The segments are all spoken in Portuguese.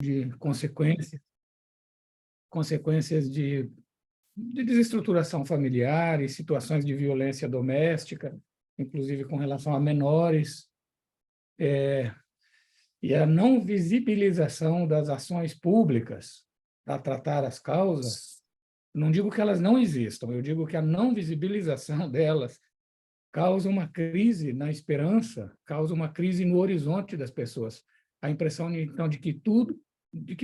de consequências de desestruturação familiar e situações de violência doméstica, inclusive com relação a menores, e a não visibilização das ações públicas para tratar as causas. Não digo que elas não existam, eu digo que a não visibilização delas causa uma crise na esperança, causa uma crise no horizonte das pessoas. A impressão, então, de que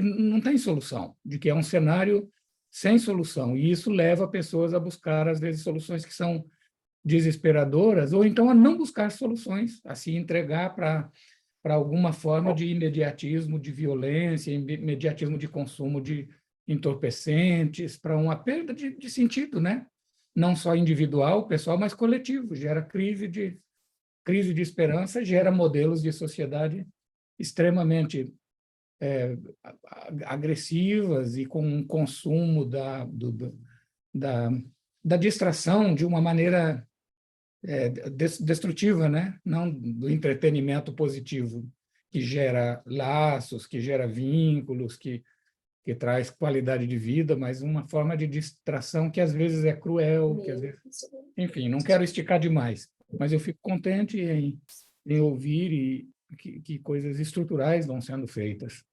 não tem solução, de que é um cenário sem solução. E isso leva pessoas a buscar, às vezes, soluções que são desesperadoras, ou então a não buscar soluções, a se entregar para alguma forma de imediatismo, de violência, imediatismo de consumo de entorpecentes, para uma perda de sentido, né? Não só individual, pessoal, mas coletivo. Gera crise de esperança, gera modelos de sociedade extremamente agressivas e com um consumo da distração de uma maneira destrutiva, né? Não do entretenimento positivo, que gera laços, que gera vínculos, que traz qualidade de vida, mas uma forma de distração que às vezes é cruel, que às vezes... Enfim, não quero esticar demais, mas eu fico contente em ouvir que coisas estruturais vão sendo feitas.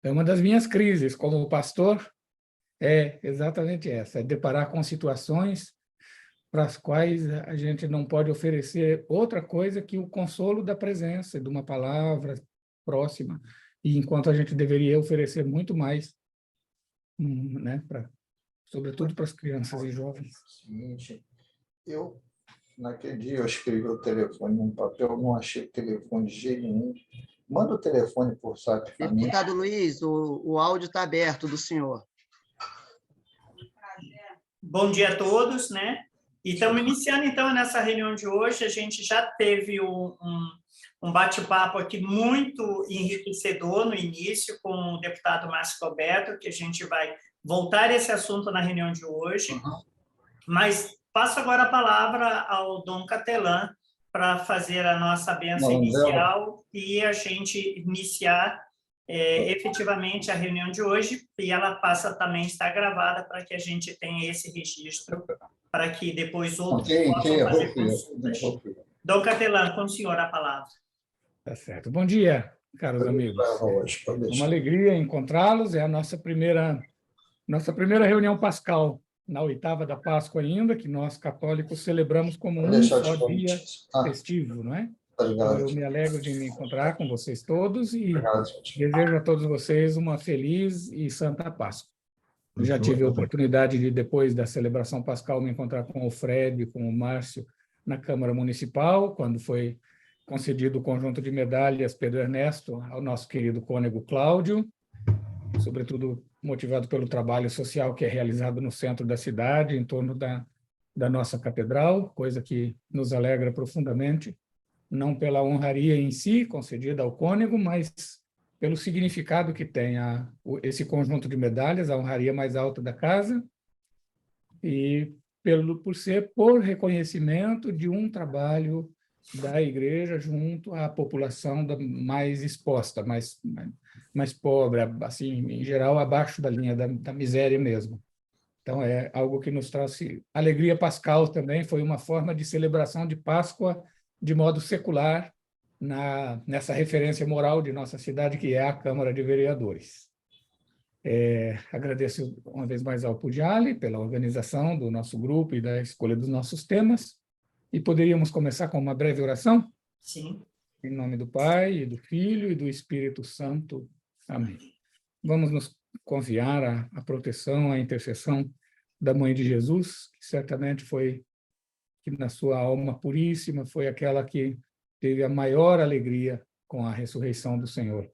É uma das minhas crises como pastor, é exatamente essa, é deparar com situações para as quais a gente não pode oferecer outra coisa que o consolo da presença, de uma palavra próxima, e enquanto a gente deveria oferecer muito mais, né, sobretudo para as crianças e jovens. Seguinte, naquele dia, eu escrevi o telefone num papel, não achei o telefone de jeito nenhum. Manda o telefone por WhatsApp para mim. Deputado Luiz, o áudio está aberto do senhor. Bom dia a todos, né? E estamos iniciando, então, nessa reunião de hoje. A gente já teve um bate-papo aqui muito enriquecedor no início com o deputado Márcio Roberto, que a gente vai voltar a esse assunto na reunião de hoje. Mas passo agora a palavra ao Dom Catelan para fazer a nossa bênção inicial e a gente iniciar efetivamente a reunião de hoje, e ela passa também a estar gravada para que a gente tenha esse registro, para que depois outros possam fazer consultas. Dom Catelan, com o senhor a palavra. Tá certo. Bom dia, caros amigos. Uma alegria encontrá-los. É a nossa primeira reunião pascal, na oitava da Páscoa ainda, que nós católicos celebramos como um só dia festivo, não é? Então, eu me alegro de me encontrar com vocês todos e desejo a todos vocês uma feliz e santa Páscoa. Eu já tive a oportunidade de, depois da celebração pascal, me encontrar com o Fred, com o Márcio, na Câmara Municipal, quando foi concedido o conjunto de medalhas Pedro Ernesto ao nosso querido cônego Cláudio, sobretudo motivado pelo trabalho social que é realizado no centro da cidade, em torno da nossa catedral, coisa que nos alegra profundamente, não pela honraria em si concedida ao cônego, mas pelo significado que tem esse conjunto de medalhas, a honraria mais alta da casa, e por reconhecimento de um trabalho da Igreja junto à população mais exposta, mais pobre, assim, em geral, abaixo da linha da miséria mesmo. Então, é algo que nos trouxe alegria pascal também, foi uma forma de celebração de Páscoa de modo secular, nessa referência moral de nossa cidade, que é a Câmara de Vereadores. Agradeço uma vez mais ao Pudiali pela organização do nosso grupo e da escolha dos nossos temas. E poderíamos começar com uma breve oração? Sim. Em nome do Pai, e do Filho e do Espírito Santo. Amém. Vamos nos confiar à proteção, à intercessão da Mãe de Jesus, que certamente foi, que na sua alma puríssima, foi aquela que teve a maior alegria com a ressurreição do Senhor.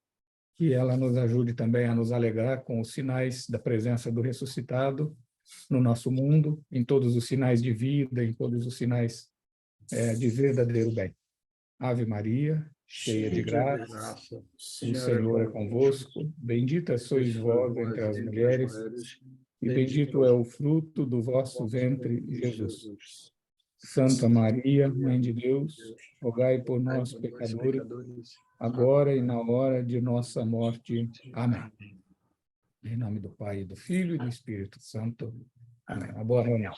Que ela nos ajude também a nos alegrar com os sinais da presença do ressuscitado no nosso mundo, em todos os sinais de vida, em todos os sinais de verdadeiro bem. Ave Maria, cheia de graça, o Senhor é convosco, bendita sois vós entre as mulheres, e bendito é o fruto do vosso ventre, Jesus. Santa Maria, Mãe de Deus, rogai por nós, pecadores, agora e na hora de nossa morte. Amém. Em nome do Pai, do Filho e do Espírito Santo. Amém. Uma boa reunião.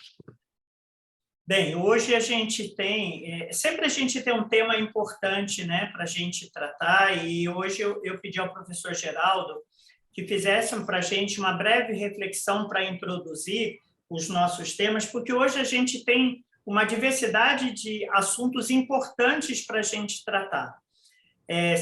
Bem, hoje a gente tem, sempre a gente tem um tema importante, né, para a gente tratar, e hoje eu pedi ao professor Geraldo que fizessem para a gente uma breve reflexão para introduzir os nossos temas, porque hoje a gente tem uma diversidade de assuntos importantes para a gente tratar.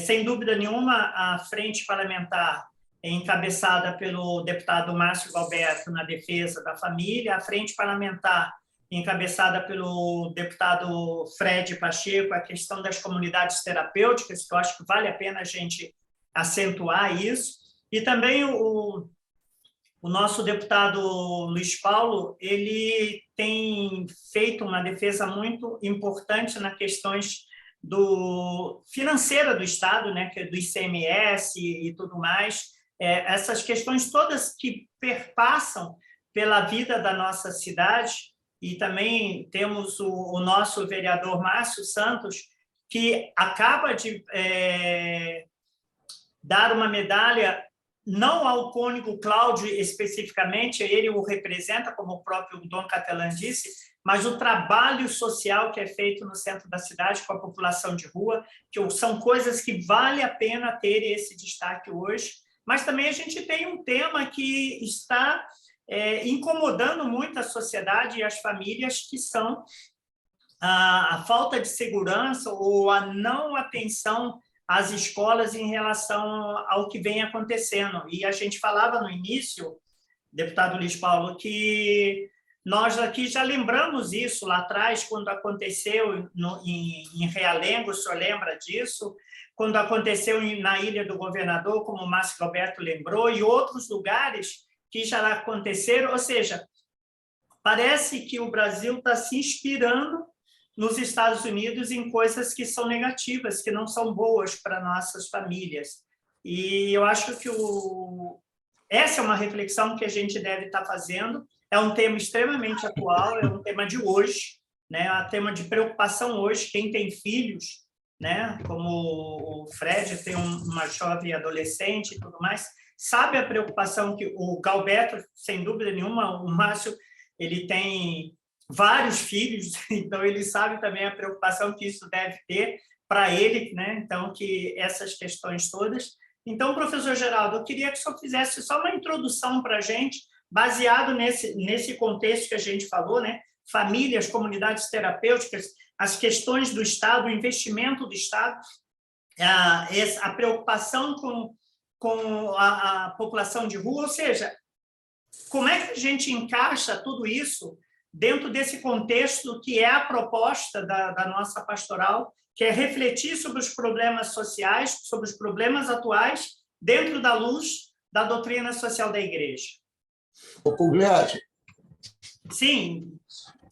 Sem dúvida nenhuma, a frente parlamentar é encabeçada pelo deputado Márcio Galberto na defesa da família, a frente parlamentar encabeçada pelo deputado Fred Pacheco, a questão das comunidades terapêuticas, que eu acho que vale a pena a gente acentuar isso, e também o nosso deputado Luiz Paulo, ele tem feito uma defesa muito importante nas questões financeira do Estado, né, que é do ICMS e tudo mais, essas questões todas que perpassam pela vida da nossa cidade. E também temos o nosso vereador Márcio Santos, que acaba de dar uma medalha, não ao cônego Cláudio especificamente, ele o representa, como o próprio Dom Catelan disse, mas o trabalho social que é feito no centro da cidade com a população de rua, que são coisas que vale a pena ter esse destaque hoje. Mas também a gente tem um tema que está incomodando muito a sociedade e as famílias, que são a falta de segurança ou a não atenção às escolas em relação ao que vem acontecendo. E a gente falava no início, deputado Luiz Paulo, que nós aqui já lembramos isso lá atrás, quando aconteceu em Realengo, o senhor lembra disso? Quando aconteceu na Ilha do Governador, como o Márcio Roberto lembrou, e outros lugares que já aconteceram, ou seja, parece que o Brasil está se inspirando nos Estados Unidos em coisas que são negativas, que não são boas para nossas famílias. E eu acho que essa é uma reflexão que a gente deve estar fazendo, é um tema extremamente atual, é um tema de hoje, né? É um tema de preocupação hoje, quem tem filhos, né? Como o Fred tem uma jovem adolescente e tudo mais, sabe a preocupação que o Galberto, sem dúvida nenhuma, o Márcio, ele tem vários filhos, então ele sabe também a preocupação que isso deve ter para ele, né? Então, que essas questões todas. Então, professor Geraldo, eu queria que o senhor fizesse só uma introdução para a gente, baseado nesse contexto que a gente falou, né? Famílias, comunidades terapêuticas, as questões do Estado, o investimento do Estado, a preocupação com a população de rua, ou seja, como é que a gente encaixa tudo isso dentro desse contexto que é a proposta da nossa pastoral, que é refletir sobre os problemas sociais, sobre os problemas atuais, dentro da luz da doutrina social da Igreja. Ô, Pugliese. Sim.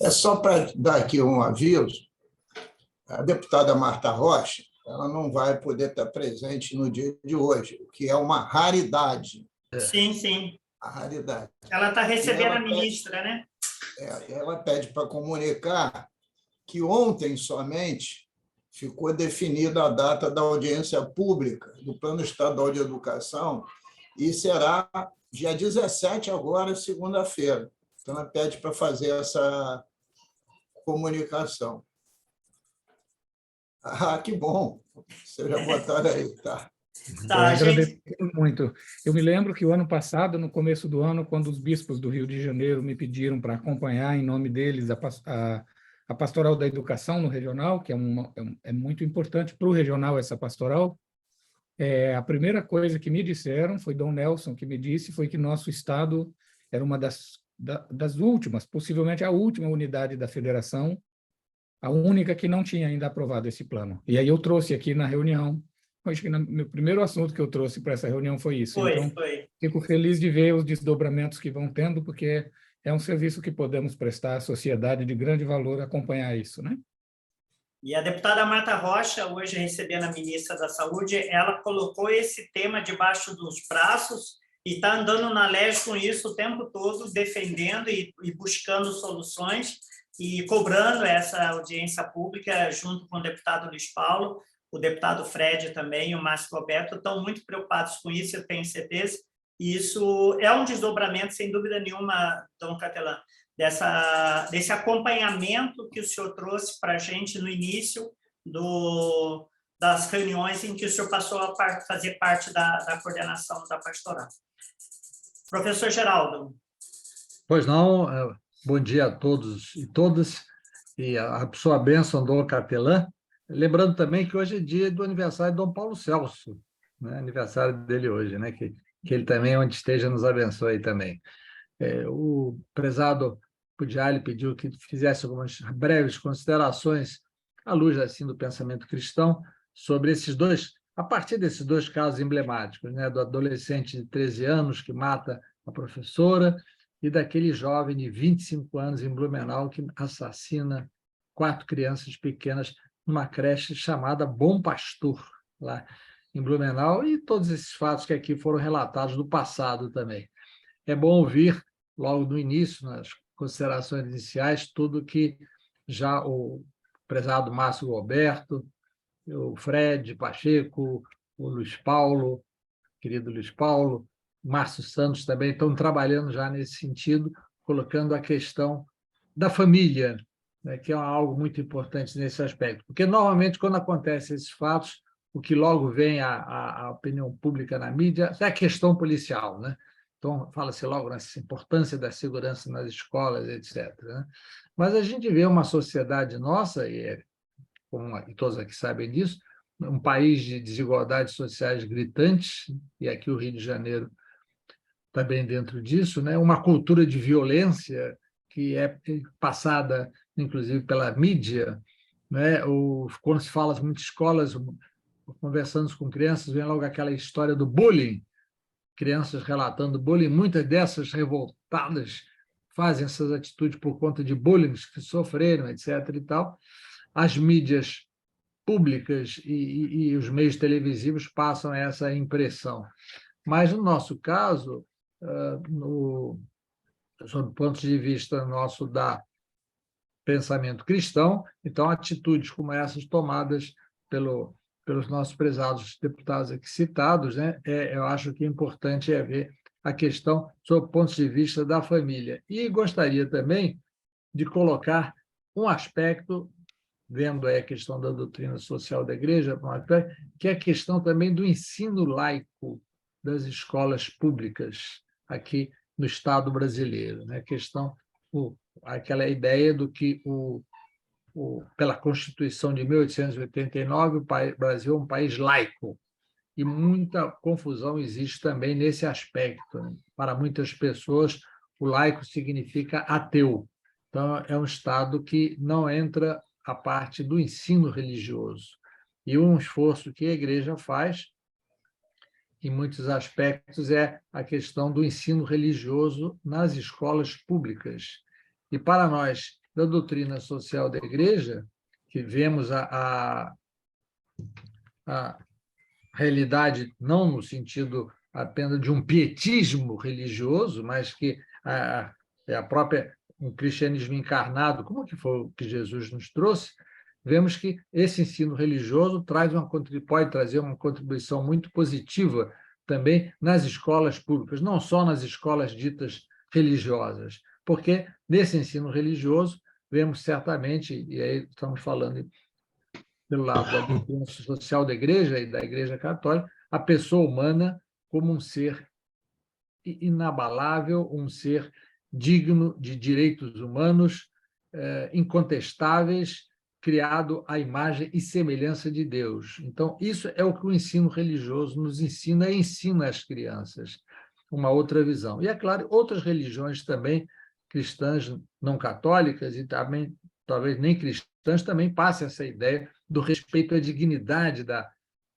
É só para dar aqui um aviso, a deputada Marta Rocha, ela não vai poder estar presente no dia de hoje, o que é uma raridade. Sim, sim. A raridade. Ela está recebendo a ministra, né? Ela pede para comunicar que ontem somente ficou definida a data da audiência pública do Plano Estadual de Educação e será dia 17 agora, segunda-feira. Então, ela pede para fazer essa comunicação. Ah, que bom! Vocês já botaram aí, tá? Tá, agradeço muito. Eu me lembro que o ano passado, no começo do ano, quando os bispos do Rio de Janeiro me pediram para acompanhar, em nome deles, a pastoral da educação no regional, que é muito importante para o regional essa pastoral, a primeira coisa que me disseram, foi Dom Nelson que me disse, foi que nosso estado era uma das últimas, possivelmente a última unidade da federação, a única que não tinha ainda aprovado esse plano. E aí eu trouxe aqui na reunião, acho que meu primeiro assunto que eu trouxe para essa reunião foi isso. Então, fico feliz de ver os desdobramentos que vão tendo, porque é um serviço que podemos prestar à sociedade de grande valor acompanhar isso, né? E a deputada Marta Rocha, hoje recebendo a ministra da Saúde, ela colocou esse tema debaixo dos braços e está andando na LERJ com isso o tempo todo, defendendo e buscando soluções, e cobrando essa audiência pública junto com o deputado Luiz Paulo, o deputado Fred também e o Márcio Roberto estão muito preocupados com isso, eu tenho certeza. E isso é um desdobramento, sem dúvida nenhuma, Dom Capelã, desse acompanhamento que o senhor trouxe para a gente no início das reuniões em que o senhor passou a fazer parte da coordenação da pastoral. Professor Geraldo. Pois não, bom dia a todos e todas, e a sua bênção, Dom Capelã. Lembrando também que hoje é dia do aniversário de Dom Paulo Celso, né? Aniversário dele hoje, né? Que ele também, onde esteja, nos abençoe também. O prezado Pudiali pediu que fizesse algumas breves considerações, à luz assim, do pensamento cristão, sobre esses dois, a partir desses dois casos emblemáticos, né? Do adolescente de 13 anos que mata a professora e daquele jovem de 25 anos em Blumenau que assassina 4 crianças pequenas numa creche chamada Bom Pastor, lá em Blumenau, e todos esses fatos que aqui foram relatados do passado também. É bom ouvir, logo no início, nas considerações iniciais, tudo que já o prezado Márcio Roberto, o Fred Pacheco, o Luiz Paulo, querido Luiz Paulo, Márcio Santos também estão trabalhando já nesse sentido, colocando a questão da família, né, que é algo muito importante nesse aspecto. Porque, normalmente, quando acontecem esses fatos, o que logo vem à opinião pública na mídia é a questão policial, né? Então, fala-se logo nessa importância da segurança nas escolas, etc., né? Mas a gente vê uma sociedade nossa, e todos aqui sabem disso, um país de desigualdades sociais gritantes, e aqui o Rio de Janeiro está bem dentro disso, né? Uma cultura de violência que é passada, inclusive, pela mídia, né? Quando se fala em muitas escolas, conversando com crianças, vem logo aquela história do bullying, crianças relatando bullying, muitas dessas revoltadas fazem essas atitudes por conta de bullying que sofreram, etc. e tal. As mídias públicas e os meios televisivos passam essa impressão. Mas, no nosso caso, sob o ponto de vista nosso da pensamento cristão, então, atitudes como essas tomadas pelos nossos prezados deputados aqui citados, né, eu acho que é importante ver a questão sob o ponto de vista da família. E gostaria também de colocar um aspecto, vendo a questão da doutrina social da Igreja, que é a questão também do ensino laico das escolas públicas aqui no Estado brasileiro, né? A questão, aquela ideia do que pela Constituição de 1889, o Brasil é um país laico, e muita confusão existe também nesse aspecto, né? Para muitas pessoas, o laico significa ateu. Então, é um Estado que não entra a parte do ensino religioso. E um esforço que a Igreja faz, em muitos aspectos, é a questão do ensino religioso nas escolas públicas. E para nós, da doutrina social da Igreja, que vemos a realidade não no sentido apenas de um pietismo religioso, mas que é a própria um cristianismo encarnado, como que foi o que Jesus nos trouxe, vemos que esse ensino religioso pode trazer uma contribuição muito positiva também nas escolas públicas, não só nas escolas ditas religiosas, porque nesse ensino religioso vemos certamente, e aí estamos falando pelo lado da doutrina social da Igreja e da Igreja Católica, a pessoa humana como um ser inabalável, um ser digno de direitos humanos incontestáveis, criado à imagem e semelhança de Deus. Então, isso é o que o ensino religioso nos ensina e ensina às crianças, uma outra visão. E, é claro, outras religiões também, cristãs não católicas e também, talvez nem cristãs, também passam essa ideia do respeito à dignidade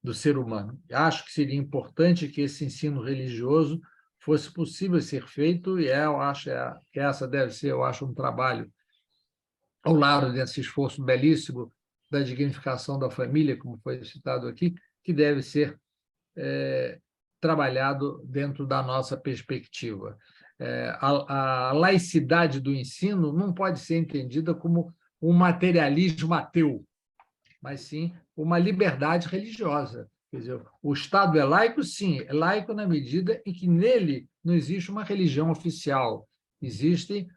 do ser humano. Acho que seria importante que esse ensino religioso fosse possível ser feito, e eu acho que essa deve ser, eu acho, um trabalho ao lado desse esforço belíssimo da dignificação da família, como foi citado aqui, que deve ser trabalhado dentro da nossa perspectiva. a laicidade do ensino não pode ser entendida como um materialismo ateu, mas sim uma liberdade religiosa. Quer dizer, o Estado é laico, sim, é laico na medida em que nele não existe uma religião oficial, existe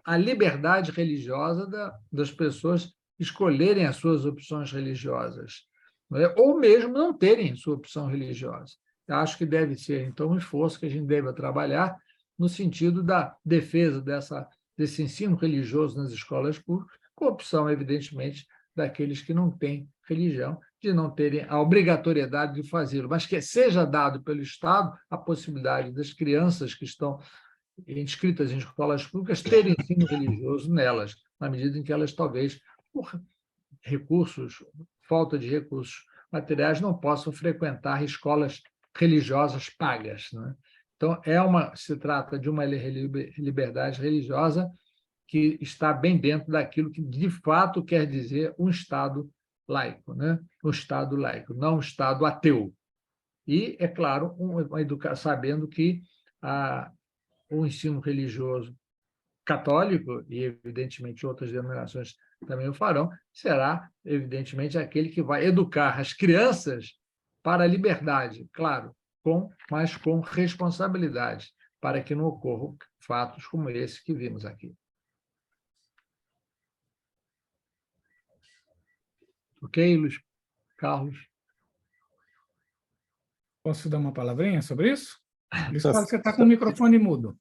a liberdade religiosa das pessoas escolherem as suas opções religiosas, não é? Ou mesmo não terem sua opção religiosa. Eu acho que deve ser, então, um esforço que a gente deve trabalhar no sentido da defesa desse ensino religioso nas escolas públicas, com a opção, evidentemente, daqueles que não têm religião, de não terem a obrigatoriedade de fazê-lo, mas que seja dado pelo Estado a possibilidade das crianças que estão inscritas em escolas públicas terem ensino religioso nelas, na medida em que elas, talvez, por recursos, falta de recursos materiais, não possam frequentar escolas religiosas pagas, né? Então, se trata de uma liberdade religiosa que está bem dentro daquilo que, de fato, quer dizer um Estado laico, né? Um Estado laico, não um Estado ateu. E, é claro, sabendo que o ensino religioso católico, e, evidentemente, outras denominações também o farão, será, evidentemente, aquele que vai educar as crianças para a liberdade, claro, mas com responsabilidade, para que não ocorram fatos como esse que vimos aqui. Ok, Luiz Carlos? Posso dar uma palavrinha sobre isso? Luiz Carlos, você está com o microfone mudo.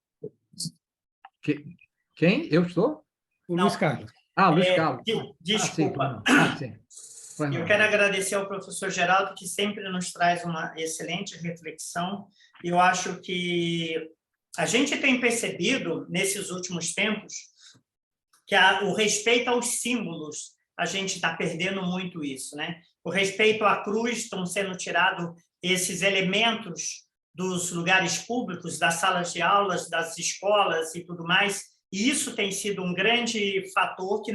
Quem? Eu estou? O Luiz Carlos. Luiz Carlos. Desculpa. Sim. Eu quero agradecer ao professor Geraldo, que sempre nos traz uma excelente reflexão. Eu acho que a gente tem percebido, nesses últimos tempos, que o respeito aos símbolos, a gente está perdendo muito isso, né? O respeito à cruz, estão sendo tirados esses elementos dos lugares públicos, das salas de aulas, das escolas e tudo mais, e isso tem sido um grande fator que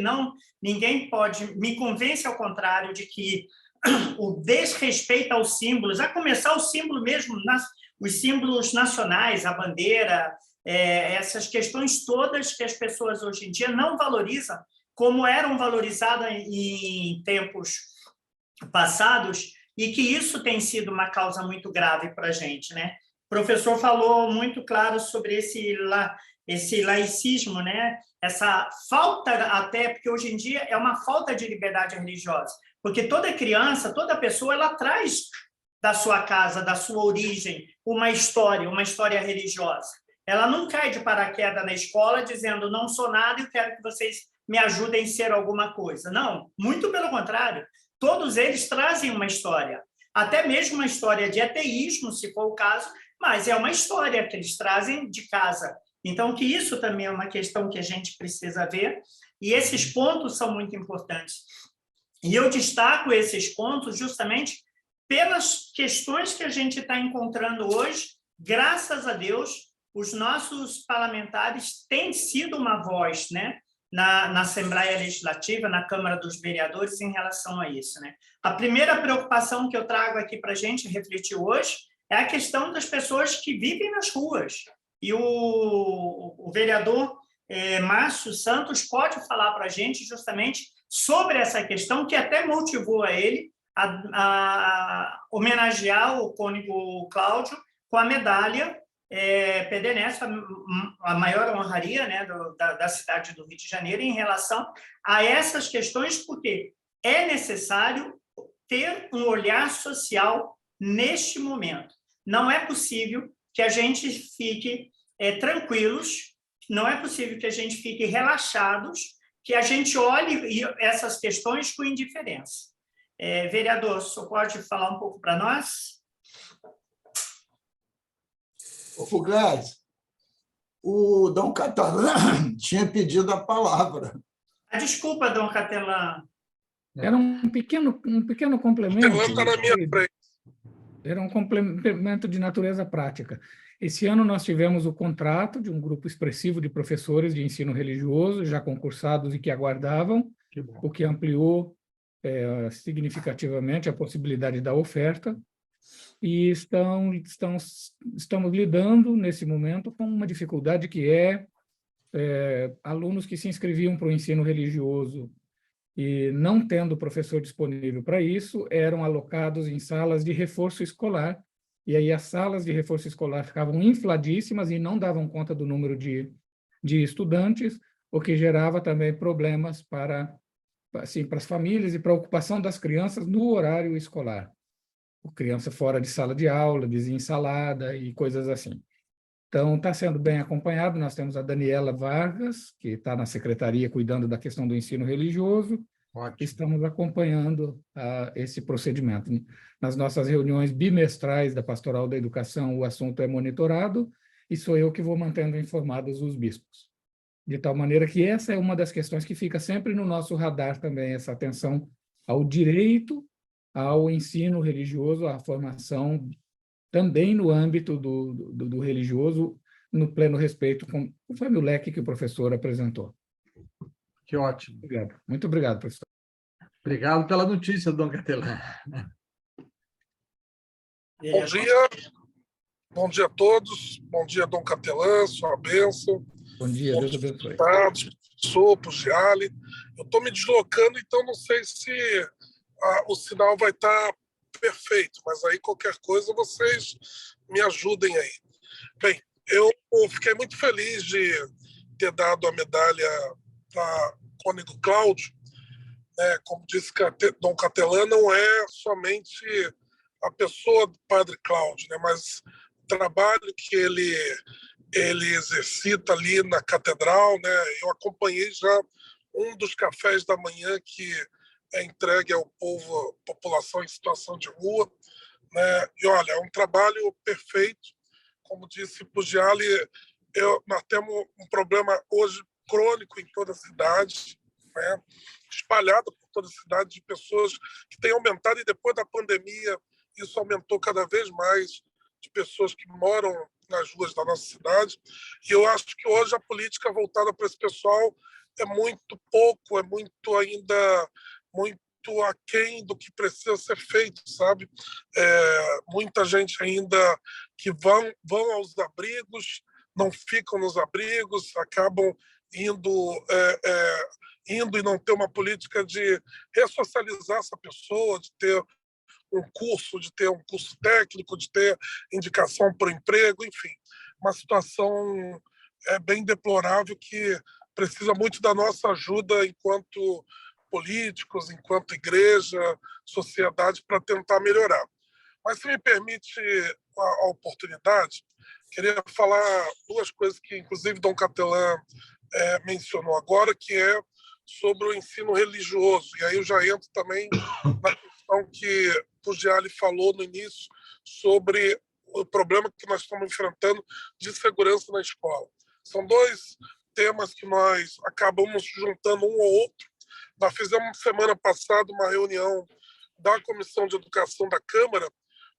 ninguém pode... Me convence, ao contrário, de que o desrespeito aos símbolos, a começar o símbolo mesmo, os símbolos nacionais, a bandeira, essas questões todas que as pessoas hoje em dia não valorizam, como eram valorizadas em tempos passados, e que isso tem sido uma causa muito grave para a gente, né? O professor falou muito claro sobre esse laicismo, né? Essa falta, até porque hoje em dia é uma falta de liberdade religiosa, porque toda criança, toda pessoa, ela traz da sua casa, da sua origem, uma história religiosa. Ela não cai de paraquedas na escola dizendo, não sou nada e quero que vocês me ajudem a ser alguma coisa. Não, muito pelo contrário. Todos eles trazem uma história, até mesmo uma história de ateísmo, se for o caso, mas é uma história que eles trazem de casa. Então, que isso também é uma questão que a gente precisa ver, e esses pontos são muito importantes. E eu destaco esses pontos justamente pelas questões que a gente está encontrando hoje. Graças a Deus, os nossos parlamentares têm sido uma voz, né? Na Assembleia Legislativa, na Câmara dos Vereadores, em relação a isso, né? A primeira preocupação que eu trago aqui para a gente refletir hoje é a questão das pessoas que vivem nas ruas. E o vereador Márcio Santos pode falar para a gente justamente sobre essa questão, que até motivou a ele a homenagear o cônego Cláudio com a medalha PDNS, a maior honraria, né, da cidade do Rio de Janeiro, em relação a essas questões, porque é necessário ter um olhar social neste momento. Não é possível que a gente fique tranquilos, não é possível que a gente fique relaxados, que a gente olhe essas questões com indiferença. Vereador, o senhor pode falar um pouco para nós? Ô, Fugaz, o Dom Catalã tinha pedido a palavra. Desculpa, Dom Catalã. Era um pequeno complemento. Está na minha frente. Era um complemento de natureza prática. Esse ano nós tivemos o contrato de um grupo expressivo de professores de ensino religioso, já concursados e que aguardavam, o que ampliou significativamente a possibilidade da oferta. e estamos lidando, nesse momento, com uma dificuldade que é alunos que se inscreviam para o ensino religioso e, não tendo professor disponível para isso, eram alocados em salas de reforço escolar, e aí as salas de reforço escolar ficavam infladíssimas e não davam conta do número de estudantes, o que gerava também problemas para as famílias e para a ocupação das crianças no horário escolar. Criança fora de sala de aula, desensalada e coisas assim. Então, está sendo bem acompanhado. Nós temos a Daniela Vargas, que está na secretaria cuidando da questão do ensino religioso. Ótimo. Estamos acompanhando esse procedimento. Nas nossas reuniões bimestrais da Pastoral da Educação, o assunto é monitorado e sou eu que vou mantendo informados os bispos. De tal maneira que essa é uma das questões que fica sempre no nosso radar também, essa atenção ao direito ao ensino religioso, à formação também no âmbito do religioso, no pleno respeito, conforme o leque que o professor apresentou. Que ótimo. Obrigado. Muito obrigado, professor. Obrigado pela notícia, Dom Capelã. Bom dia. Bom dia a todos. Bom dia, Dom Capelã, sua bênção. Bom dia, Deus abençoe. Professor Pugliali. Eu estou me deslocando, então não sei se o sinal vai estar perfeito, mas aí qualquer coisa vocês me ajudem aí. Bem, eu fiquei muito feliz de ter dado a medalha para Cônego Cláudio. Como disse Dom Capelã, não é somente a pessoa do Padre Cláudio, né, mas o trabalho que ele exercita ali na catedral, né? Eu acompanhei já um dos cafés da manhã que é entregue ao povo, população em situação de rua, né? E olha, é um trabalho perfeito, como disse Pugliali. Nós temos um problema hoje crônico em toda a cidade, né? Espalhado por toda a cidade, de pessoas que têm aumentado, e depois da pandemia isso aumentou cada vez mais, de pessoas que moram nas ruas da nossa cidade. E eu acho que hoje a política voltada para esse pessoal é muito pouco, é muito ainda muito aquém do que precisa ser feito, sabe? Muita gente ainda que vão aos abrigos, não ficam nos abrigos, acabam indo e não ter uma política de ressocializar essa pessoa, de ter um curso, de ter um curso técnico, de ter indicação para o emprego, enfim. Uma situação bem deplorável que precisa muito da nossa ajuda enquanto políticos, enquanto igreja, sociedade, para tentar melhorar. Mas, se me permite a oportunidade, queria falar duas coisas que, inclusive, Dom Capelã mencionou agora, que é sobre o ensino religioso. E aí eu já entro também na questão que Pugliali falou no início sobre o problema que nós estamos enfrentando de segurança na escola. São dois temas que nós acabamos juntando um ou outro. Nós fizemos semana passada uma reunião da Comissão de Educação da Câmara,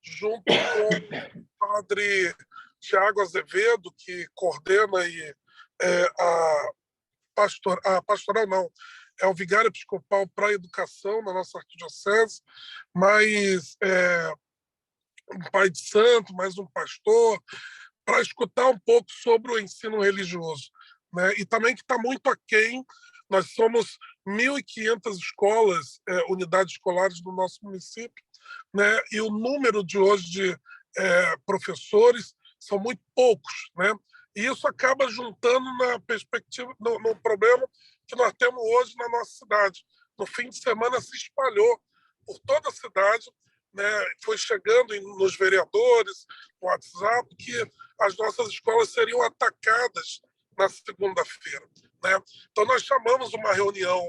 junto com o padre Tiago Azevedo, que coordena a pastoral, não, é o vigário episcopal para a educação na nossa arquidiocese, mas um pai de santo, mais um pastor, para escutar um pouco sobre o ensino religioso, né? E também que está muito aquém. Nós somos 1.500 escolas, unidades escolares do nosso município, né? E o número de hoje de professores são muito poucos, né? E isso acaba juntando na perspectiva, no problema que nós temos hoje na nossa cidade. No fim de semana se espalhou por toda a cidade, né? Foi chegando nos vereadores, no WhatsApp, que as nossas escolas seriam atacadas na segunda-feira, né? Então nós chamamos uma reunião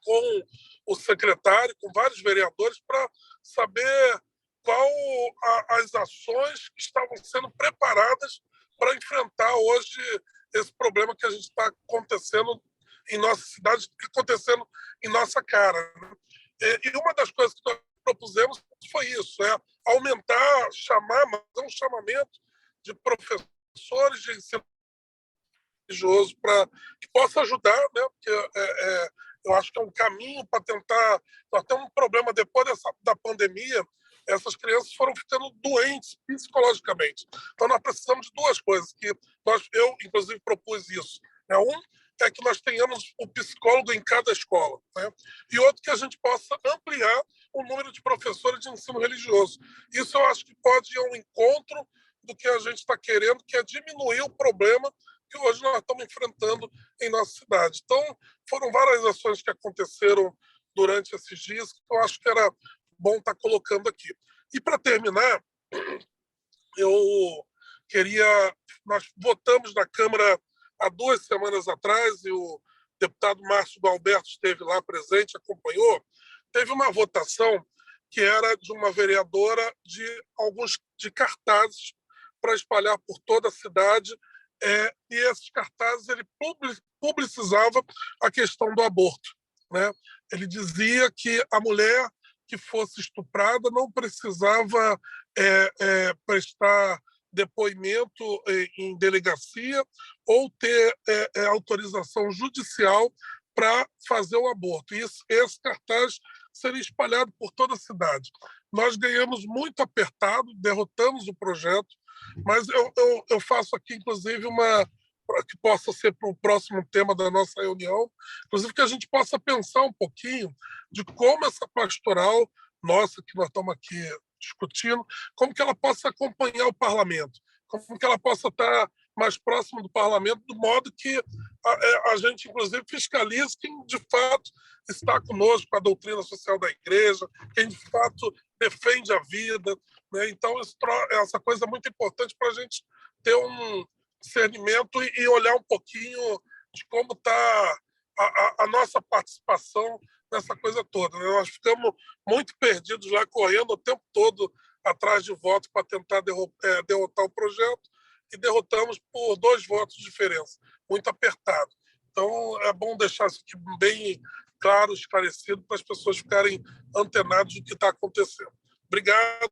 com o secretário, com vários vereadores, para saber qual as ações que estavam sendo preparadas para enfrentar hoje esse problema que a gente está acontecendo em nossa cidade, acontecendo em nossa cara, né? E uma das coisas que nós propusemos foi isso, aumentar, fazer um chamamento de professores de ensino religioso para que possa ajudar, né? Porque eu acho que é um caminho para tentar. Nós temos um problema depois da pandemia, essas crianças foram ficando doentes psicologicamente. Então, nós precisamos de duas coisas, eu, inclusive, propus isso. Um é que nós tenhamos o psicólogo em cada escola, né? E outro, que a gente possa ampliar o número de professores de ensino religioso. Isso eu acho que pode ir ao encontro do que a gente está querendo, que é diminuir o problema que hoje nós estamos enfrentando em nossa cidade. Então, foram várias ações que aconteceram durante esses dias que eu acho que era bom estar colocando aqui. E, para terminar, nós votamos na Câmara há 2 semanas atrás, e o deputado Márcio Galberto esteve lá presente, acompanhou. Teve uma votação que era de uma vereadora de cartazes para espalhar por toda a cidade, e esses cartazes ele publicizava a questão do aborto, né? Ele dizia que a mulher que fosse estuprada não precisava prestar depoimento em delegacia ou ter autorização judicial para fazer o aborto. E esse cartaz seria espalhado por toda a cidade. Nós ganhamos muito apertado, derrotamos o projeto, mas eu faço aqui, inclusive, para que possa ser para o próximo tema da nossa reunião, inclusive que a gente possa pensar um pouquinho de como essa pastoral nossa, que nós estamos aqui discutindo, como que ela possa acompanhar o parlamento, como que ela possa estar mais próximo do parlamento, do modo que a gente, inclusive, fiscalize quem, de fato, está conosco com a doutrina social da igreja, quem, de fato, defende a vida, né? Então, essa coisa é muito importante para a gente ter um discernimento e olhar um pouquinho de como está a nossa participação nessa coisa toda, né? Nós ficamos muito perdidos lá, correndo o tempo todo atrás de votos para tentar derrotar o projeto, e derrotamos por 2 votos de diferença, muito apertado. Então, é bom deixar isso aqui bem claro, esclarecido, para as pessoas ficarem antenadas do que está acontecendo. Obrigado,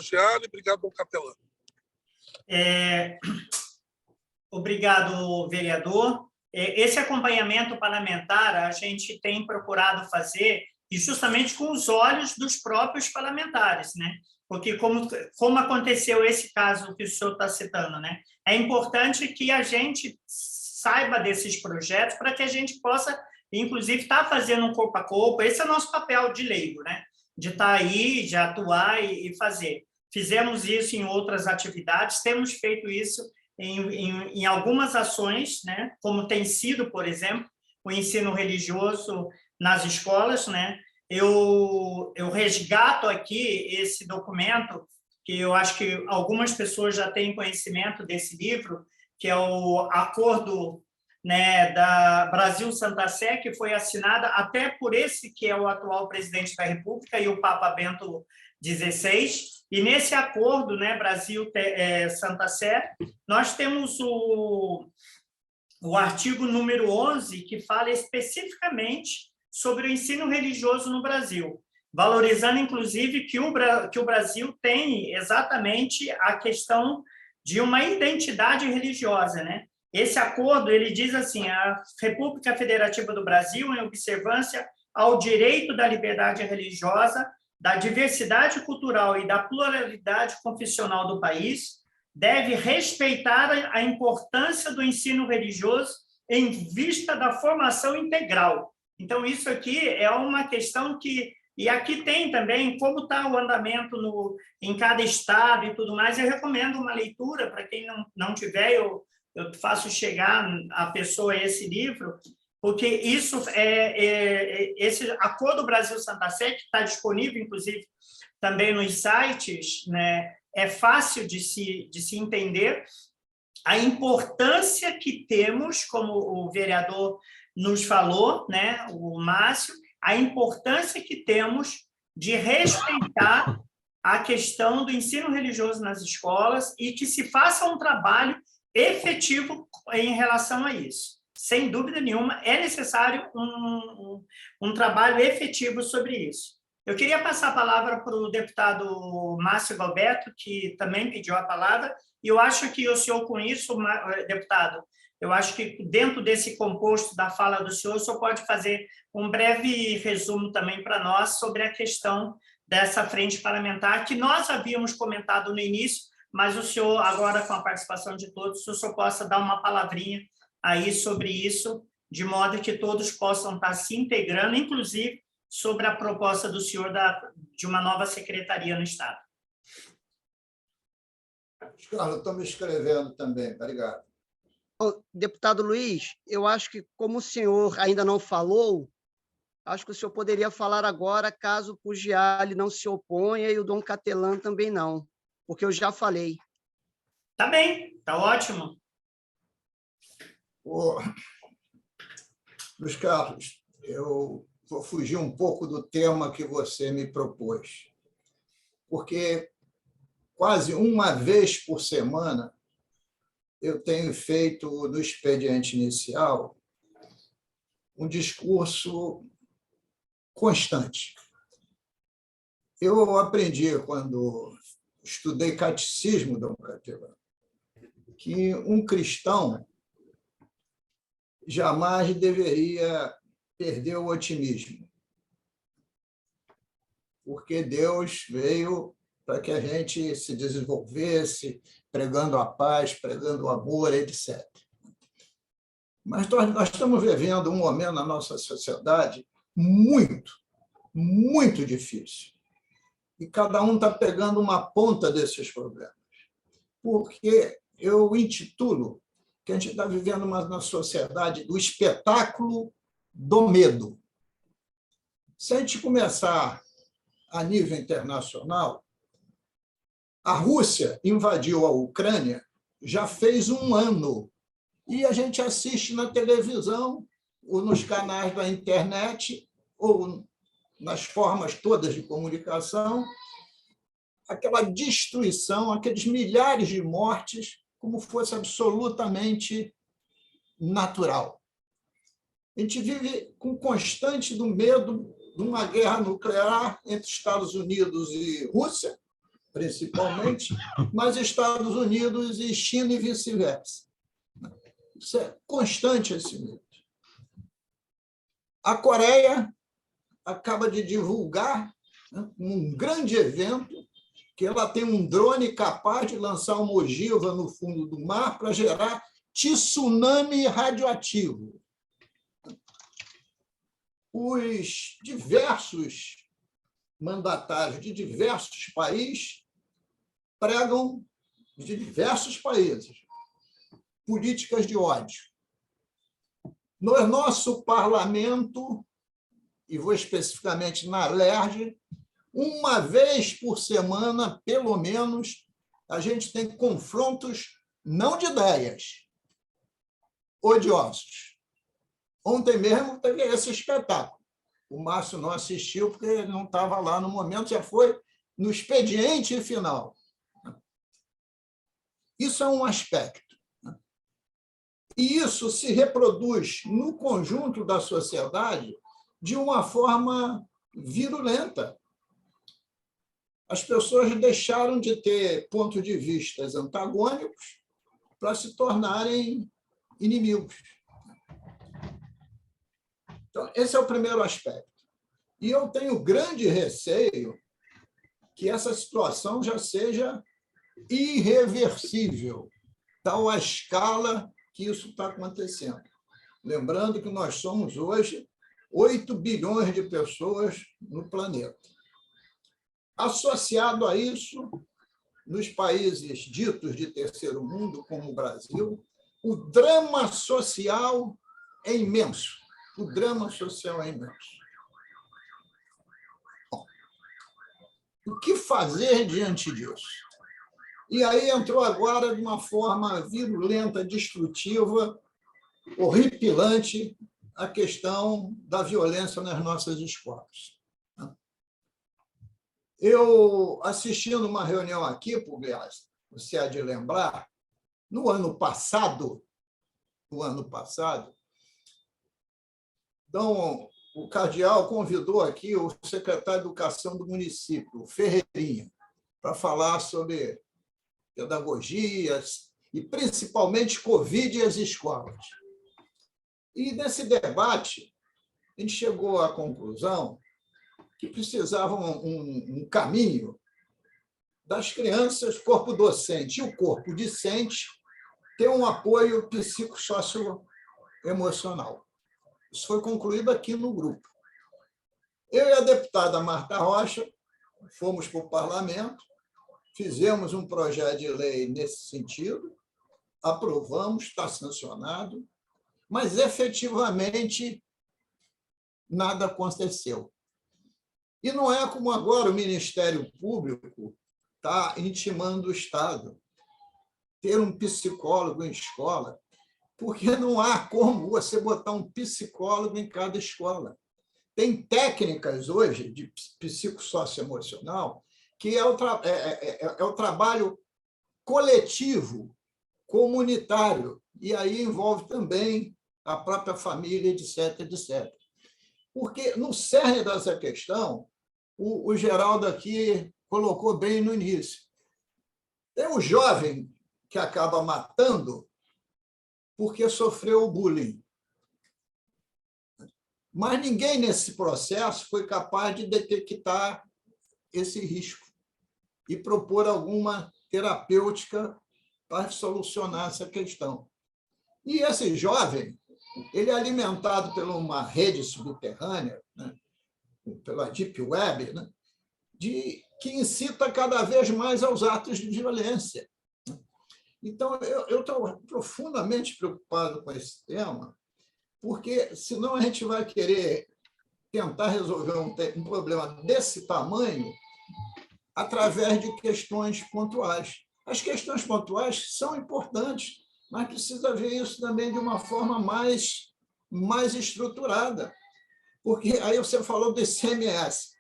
Gianni, obrigado, Dom Capelã. Obrigado, vereador. Esse acompanhamento parlamentar a gente tem procurado fazer, e justamente com os olhos dos próprios parlamentares, né? Porque como aconteceu esse caso que o senhor está citando, né? É importante que a gente saiba desses projetos para que a gente possa, inclusive, estar fazendo um corpo a corpo. Esse é o nosso papel de leigo, né? De estar aí, de atuar e fazer. Fizemos isso em outras atividades, temos feito isso em algumas ações, né? Como tem sido, por exemplo, o ensino religioso nas escolas, né? Eu resgato aqui esse documento, que eu acho que algumas pessoas já têm conhecimento desse livro, que é o acordo, né, da Brasil-Santa Sé, que foi assinada até por esse que é o atual presidente da República e o Papa Bento XVI. E nesse acordo, né, Brasil-Santa Sé, nós temos o artigo número 11, que fala especificamente sobre o ensino religioso no Brasil, valorizando, inclusive, que o Brasil tem exatamente a questão de uma identidade religiosa, né? Esse acordo, ele diz assim: a República Federativa do Brasil, em observância ao direito da liberdade religiosa, da diversidade cultural e da pluralidade confessional do país, deve respeitar a importância do ensino religioso em vista da formação integral. Então, isso aqui é uma questão que... E aqui tem também como está o andamento em cada estado e tudo mais. Eu recomendo uma leitura, para quem não tiver, eu faço chegar a pessoa esse livro, porque isso esse Acordo Brasil-Santa Sé, que está disponível, inclusive, também nos sites, né? É fácil de se entender a importância que temos, como o vereador nos falou, né, o Márcio, a importância que temos de respeitar a questão do ensino religioso nas escolas e que se faça um trabalho efetivo em relação a isso. Sem dúvida nenhuma, é necessário um trabalho efetivo sobre isso. Eu queria passar a palavra para o deputado Márcio Galberto, que também pediu a palavra, e eu acho que o senhor, com isso, deputado, eu acho que dentro desse composto da fala do senhor, o senhor pode fazer um breve resumo também para nós sobre a questão dessa frente parlamentar, que nós havíamos comentado no início, mas o senhor, agora com a participação de todos, o senhor possa dar uma palavrinha aí sobre isso, de modo que todos possam estar se integrando, inclusive sobre a proposta do senhor de uma nova secretaria no Estado. Carlos, estou me escrevendo também. Obrigado. Deputado Luiz, eu acho que, como o senhor ainda não falou, acho que o senhor poderia falar agora, caso o Pugliale não se oponha e o Dom Catelan também não, porque eu já falei. Tá bem, tá ótimo. Luiz Carlos, eu vou fugir um pouco do tema que você me propôs, porque quase uma vez por semana eu tenho feito no expediente inicial um discurso constante. Eu aprendi, quando estudei catecismo, Dom Catelan, que um cristão jamais deveria perder o otimismo, porque Deus veio para que a gente se desenvolvesse, pregando a paz, pregando o amor, etc. Mas nós estamos vivendo um momento na nossa sociedade muito, muito difícil. E cada um está pegando uma ponta desses problemas. Porque eu intitulo que a gente está vivendo uma sociedade do espetáculo do medo. Se a gente começar a nível internacional, a Rússia invadiu a Ucrânia já fez um ano, e a gente assiste na televisão, ou nos canais da internet, ou nas formas todas de comunicação, aquela destruição, aqueles milhares de mortes, como fosse absolutamente natural. A gente vive com constante do medo de uma guerra nuclear entre Estados Unidos e Rússia, principalmente, mas Estados Unidos e China e vice-versa. Isso é constante, esse medo. A Coreia acaba de divulgar, um grande evento, que ela tem um drone capaz de lançar uma ogiva no fundo do mar para gerar tsunami radioativo. Os diversos mandatários de diversos países pregam, de diversos países, políticas de ódio. No nosso parlamento, e vou especificamente na LERJ, uma vez por semana, pelo menos, a gente tem confrontos não de ideias, odiosos. Ontem mesmo teve esse espetáculo. O Márcio não assistiu porque ele não estava lá no momento, já foi no expediente final. Isso é um aspecto. E isso se reproduz no conjunto da sociedade de uma forma virulenta. As pessoas deixaram de ter pontos de vista antagônicos para se tornarem inimigos. Então, esse é o primeiro aspecto. E eu tenho grande receio que essa situação já seja irreversível, tal a escala que isso está acontecendo. Lembrando que nós somos hoje 8 bilhões de pessoas no planeta. Associado a isso, nos países ditos de terceiro mundo, como o Brasil, o drama social é imenso. O drama social é imenso. Bom, o que fazer diante disso? E aí entrou agora de uma forma virulenta, destrutiva, horripilante, a questão da violência nas nossas escolas. Eu, assistindo uma reunião aqui, Pugliale, você há de lembrar, no ano passado, então, o cardeal convidou aqui o secretário de Educação do município, Ferreirinha, para falar sobre pedagogias e, principalmente, Covid e as escolas. E, nesse debate, a gente chegou à conclusão que precisavam um caminho das crianças, corpo docente e o corpo discente, ter um apoio psicossocioemocional. Isso foi concluído aqui no grupo. Eu e a deputada Marta Rocha fomos para o parlamento, fizemos um projeto de lei nesse sentido, aprovamos, está sancionado, mas efetivamente nada aconteceu. E não é como agora o Ministério Público está intimando o Estado ter um psicólogo em escola, porque não há como você botar um psicólogo em cada escola. Tem técnicas hoje de psicossocioemocional que é o trabalho coletivo, comunitário, e aí envolve também a própria família, etc., etc. Porque no cerne dessa questão, o Geraldo aqui colocou bem no início. Tem um jovem que acaba matando porque sofreu bullying. Mas ninguém nesse processo foi capaz de detectar esse risco e propor alguma terapêutica para solucionar essa questão. E esse jovem, ele é alimentado por uma rede subterrânea, né, pela Deep Web, né, que incita cada vez mais aos atos de violência. Então, eu estou profundamente preocupado com esse tema, porque, senão, a gente vai querer tentar resolver um problema desse tamanho através de questões pontuais. As questões pontuais são importantes, mas precisa ver isso também de uma forma mais estruturada. Porque aí você falou do ICMS.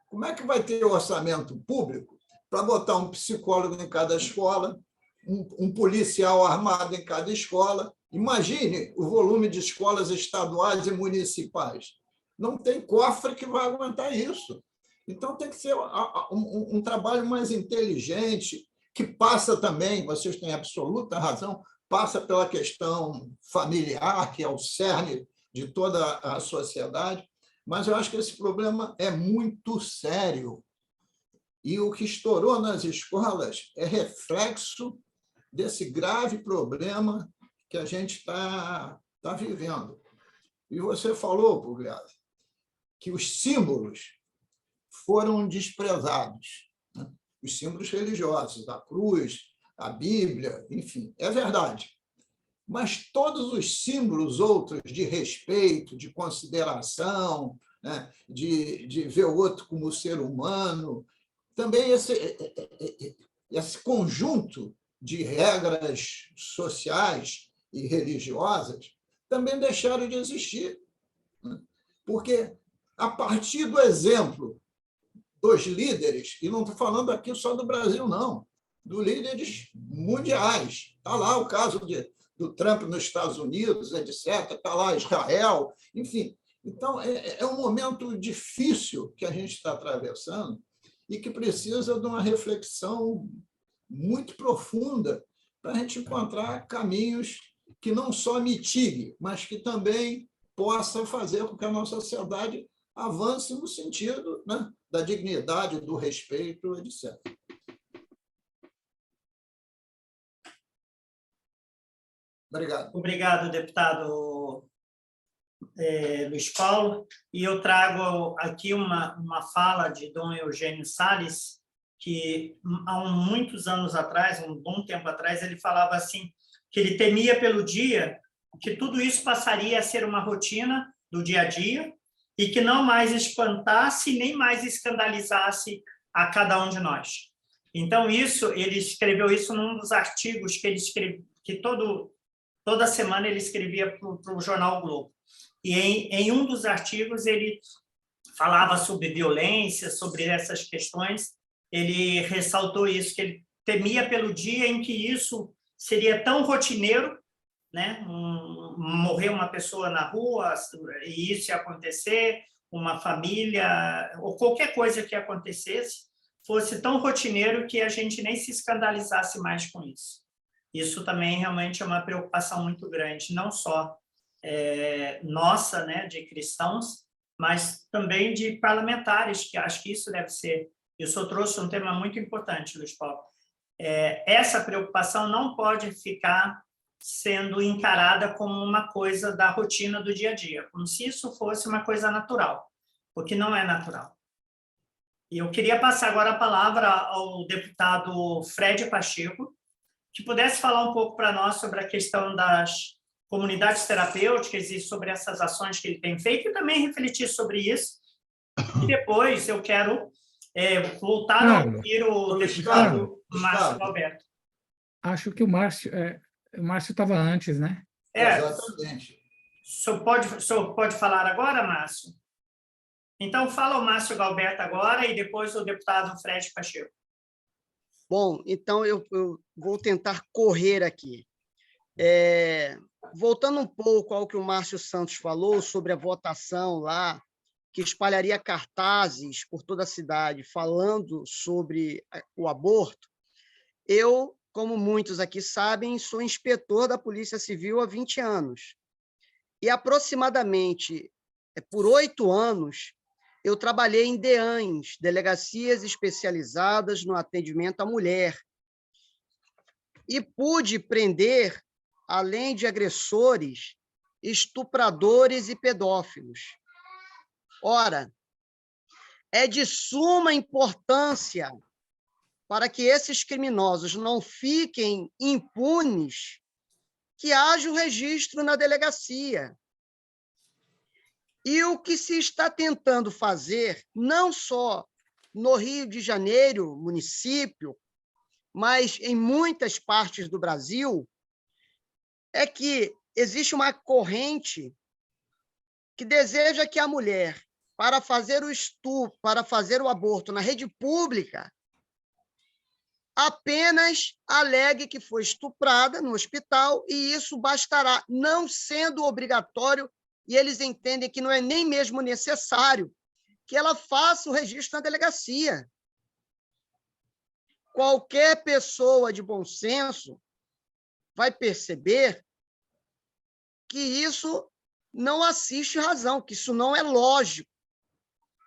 Como é que vai ter orçamento público para botar um psicólogo em cada escola, um policial armado em cada escola? Imagine o volume de escolas estaduais e municipais. Não tem cofre que vai aguentar isso. Então, tem que ser um trabalho mais inteligente, que passa também, vocês têm absoluta razão, passa pela questão familiar, que é o cerne de toda a sociedade, mas eu acho que esse problema é muito sério. E o que estourou nas escolas é reflexo desse grave problema que a gente está vivendo. E você falou, Pugliese, que os símbolos foram desprezados, né? Os símbolos religiosos, a cruz, a Bíblia, enfim, é verdade. Mas todos os símbolos outros de respeito, de consideração, né, de ver o outro como ser humano, também esse conjunto de regras sociais e religiosas também deixaram de existir. Né? Porque, a partir do exemplo dos líderes, e não estou falando aqui só do Brasil, não, dos líderes mundiais. Está lá o caso do Trump nos Estados Unidos, etc., está lá Israel, enfim. Então, é um momento difícil que a gente está atravessando e que precisa de uma reflexão muito profunda para a gente encontrar caminhos que não só mitigue, mas que também possa fazer com que a nossa sociedade avance no sentido, né, da dignidade, do respeito, etc. Obrigado. Obrigado, deputado Luiz Paulo. E eu trago aqui uma fala de Dom Eugênio Salles, que há muitos anos atrás, um bom tempo atrás, ele falava assim, que ele temia pelo dia que tudo isso passaria a ser uma rotina do dia a dia e que não mais espantasse nem mais escandalizasse a cada um de nós. Então, ele escreveu isso num dos artigos que ele escreveu, que toda semana ele escrevia para o jornal o Globo. E em um dos artigos ele falava sobre violência, sobre essas questões, ele ressaltou isso, que ele temia pelo dia em que isso seria tão rotineiro, né? Morrer uma pessoa na rua, e isso ia acontecer, uma família, ou qualquer coisa que acontecesse, fosse tão rotineiro que a gente nem se escandalizasse mais com isso. Isso também realmente é uma preocupação muito grande, não só nossa, né, de cristãos, mas também de parlamentares, que acho que isso deve ser. O senhor trouxe um tema muito importante, Luiz Paulo. Essa preocupação não pode ficar sendo encarada como uma coisa da rotina do dia a dia, como se isso fosse uma coisa natural, porque não é natural. E eu queria passar agora a palavra ao deputado Fred Pacheco, que pudesse falar um pouco para nós sobre a questão das comunidades terapêuticas e sobre essas ações que ele tem feito, e também refletir sobre isso. E depois eu quero voltar a ouvir o deputado Márcio Galberto. Acho que o Márcio estava antes, né? Exatamente. O senhor pode falar agora, Márcio? Então, fala o Márcio Galberto agora e depois o deputado Fred Pacheco. Bom, então eu vou tentar correr aqui. Voltando um pouco ao que o Márcio Santos falou sobre a votação lá, que espalharia cartazes por toda a cidade falando sobre o aborto, eu, como muitos aqui sabem, sou inspetor da Polícia Civil há 20 anos. E aproximadamente por 8 anos, eu trabalhei em DEANs, Delegacias Especializadas no Atendimento à Mulher, e pude prender, além de agressores, estupradores e pedófilos. Ora, é de suma importância para que esses criminosos não fiquem impunes que haja o registro na delegacia. E o que se está tentando fazer, não só no Rio de Janeiro, município, mas em muitas partes do Brasil, é que existe uma corrente que deseja que a mulher, para fazer o estupro, para fazer o aborto na rede pública, apenas alegue que foi estuprada no hospital e isso bastará, não sendo obrigatório, e eles entendem que não é nem mesmo necessário que ela faça o registro na delegacia. Qualquer pessoa de bom senso vai perceber que isso não assiste razão, que isso não é lógico.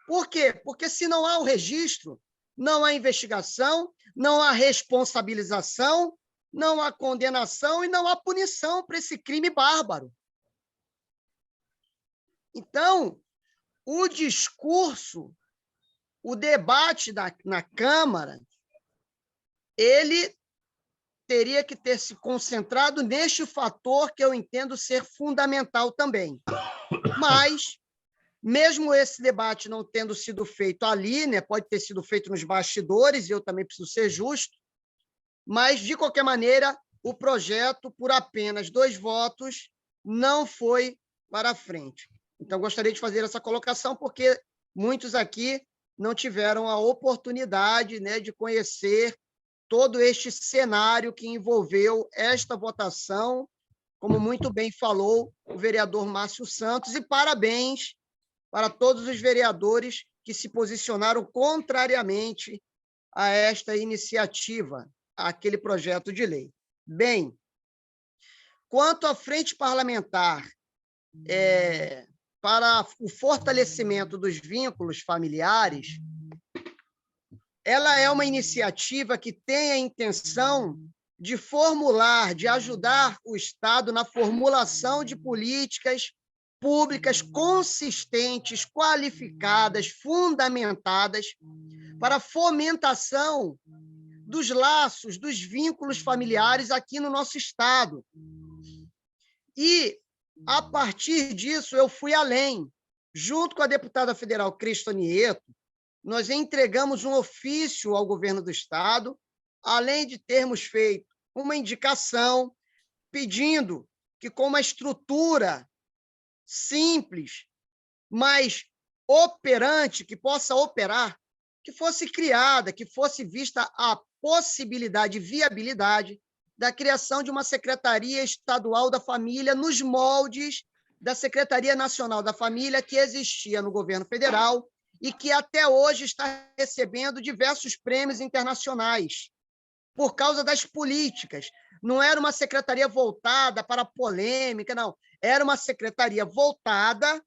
Por quê? Porque se não há o registro, não há investigação, não há responsabilização, não há condenação e não há punição para esse crime bárbaro. Então, o discurso, o debate na Câmara, ele teria que ter se concentrado neste fator que eu entendo ser fundamental também. Mas, mesmo esse debate não tendo sido feito ali, né, pode ter sido feito nos bastidores, e eu também preciso ser justo, mas, de qualquer maneira, o projeto, por apenas 2 votos, não foi para frente. Então, gostaria de fazer essa colocação, porque muitos aqui não tiveram a oportunidade, né, de conhecer todo este cenário que envolveu esta votação, como muito bem falou o vereador Márcio Santos, e parabéns para todos os vereadores que se posicionaram contrariamente a esta iniciativa, àquele projeto de lei. Bem, quanto à frente parlamentar para o fortalecimento dos vínculos familiares, ela é uma iniciativa que tem a intenção de formular, de ajudar o Estado na formulação de políticas públicas consistentes, qualificadas, fundamentadas, para a fomentação dos laços, dos vínculos familiares aqui no nosso Estado. E, a partir disso, eu fui além. Junto com a deputada federal Cristo Nieto, nós entregamos um ofício ao governo do Estado, além de termos feito uma indicação pedindo que, com uma estrutura simples, mas operante, que possa operar, que fosse criada, que fosse vista a possibilidade e viabilidade da criação de uma Secretaria Estadual da Família nos moldes da Secretaria Nacional da Família que existia no governo federal e que até hoje está recebendo diversos prêmios internacionais por causa das políticas. Não era uma secretaria voltada para a polêmica, não. Era uma secretaria voltada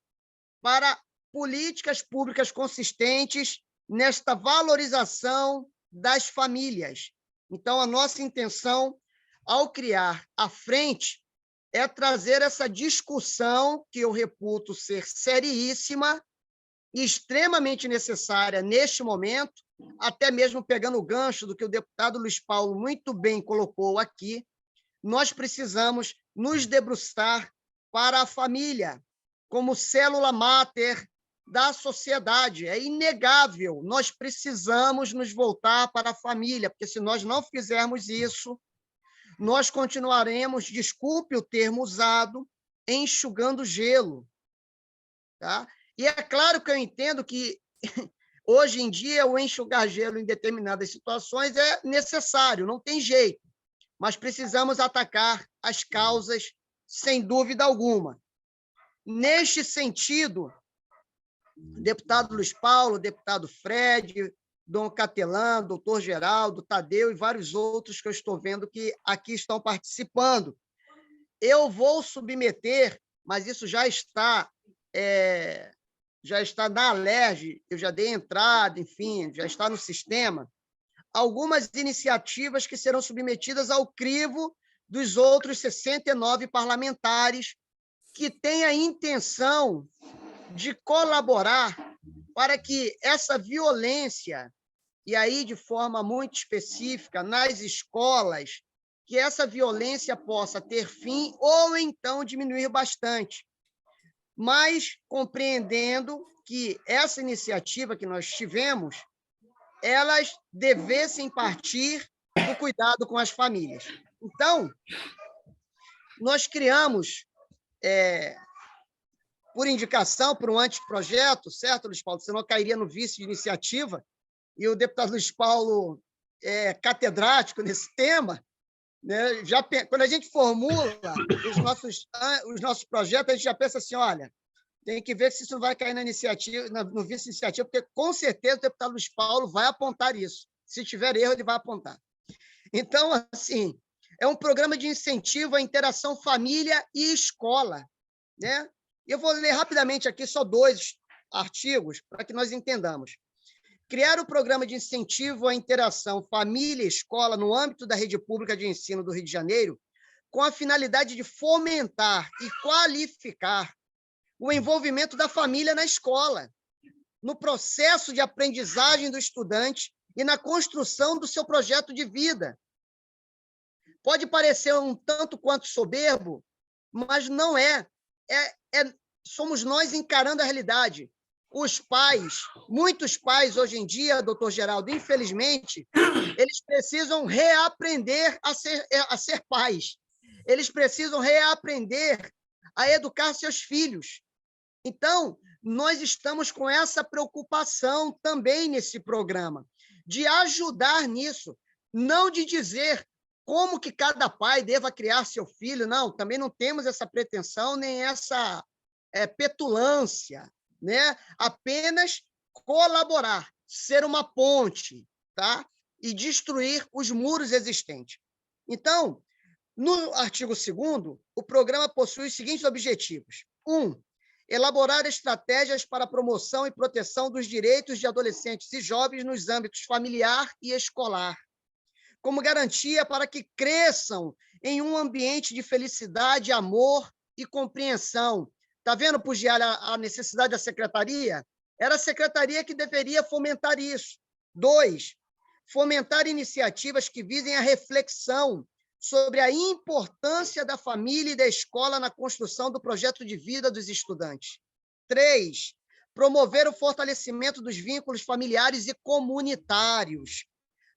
para políticas públicas consistentes nesta valorização das famílias. Então, a nossa intenção, ao criar a frente, é trazer essa discussão, que eu reputo ser seríssima e extremamente necessária neste momento, até mesmo pegando o gancho do que o deputado Luiz Paulo muito bem colocou aqui. Nós precisamos nos debruçar para a família, como célula máter da sociedade. É inegável, nós precisamos nos voltar para a família, porque se nós não fizermos isso, nós continuaremos, desculpe o termo usado, enxugando gelo. Tá? E é claro que eu entendo que, hoje em dia, o enxugar gelo em determinadas situações é necessário, não tem jeito, mas precisamos atacar as causas, sem dúvida alguma. Neste sentido, deputado Luiz Paulo, deputado Fred, Dom Catelan, doutor Geraldo, Tadeu e vários outros que eu estou vendo que aqui estão participando. Eu vou submeter, mas isso já está na Alerj, eu já dei entrada, enfim, já está no sistema, algumas iniciativas que serão submetidas ao crivo dos outros 69 parlamentares que têm a intenção de colaborar para que essa violência, e aí de forma muito específica, nas escolas, que essa violência possa ter fim ou então diminuir bastante. Mas compreendendo que essa iniciativa que nós tivemos, elas devessem partir do cuidado com as famílias. Então, nós criamos, por indicação, por um anteprojeto, certo, Luiz Paulo? Senão cairia no vício de iniciativa, e o deputado Luiz Paulo é catedrático nesse tema, né? Quando a gente formula os nossos projetos, a gente já pensa assim, olha, tem que ver se isso não vai cair na iniciativa, no vice-iniciativa, porque, com certeza, o deputado Luiz Paulo vai apontar isso. Se tiver erro, ele vai apontar. Então, assim, é um programa de incentivo à interação família e escola, né? Eu vou ler rapidamente aqui só 2 artigos para que nós entendamos. Criar o programa de incentivo à interação família e escola no âmbito da rede pública de ensino do Rio de Janeiro, com a finalidade de fomentar e qualificar o envolvimento da família na escola, no processo de aprendizagem do estudante e na construção do seu projeto de vida. Pode parecer um tanto quanto soberbo, mas não é. Somos nós encarando a realidade. Os pais, muitos pais hoje em dia, doutor Geraldo, infelizmente, eles precisam reaprender a ser pais. Eles precisam reaprender a educar seus filhos. Então, nós estamos com essa preocupação também nesse programa, de ajudar nisso, não de dizer como que cada pai deva criar seu filho, não, também não temos essa pretensão, nem essa petulância, né? Apenas colaborar, ser uma ponte, tá? E destruir os muros existentes. Então, no artigo 2º, o programa possui os seguintes objetivos. 1. Elaborar estratégias para a promoção e proteção dos direitos de adolescentes e jovens nos âmbitos familiar e escolar, como garantia para que cresçam em um ambiente de felicidade, amor e compreensão. Está vendo, Pugial, a necessidade da secretaria? Era a secretaria que deveria fomentar isso. 2, fomentar iniciativas que visem a reflexão sobre a importância da família e da escola na construção do projeto de vida dos estudantes. 3, promover o fortalecimento dos vínculos familiares e comunitários,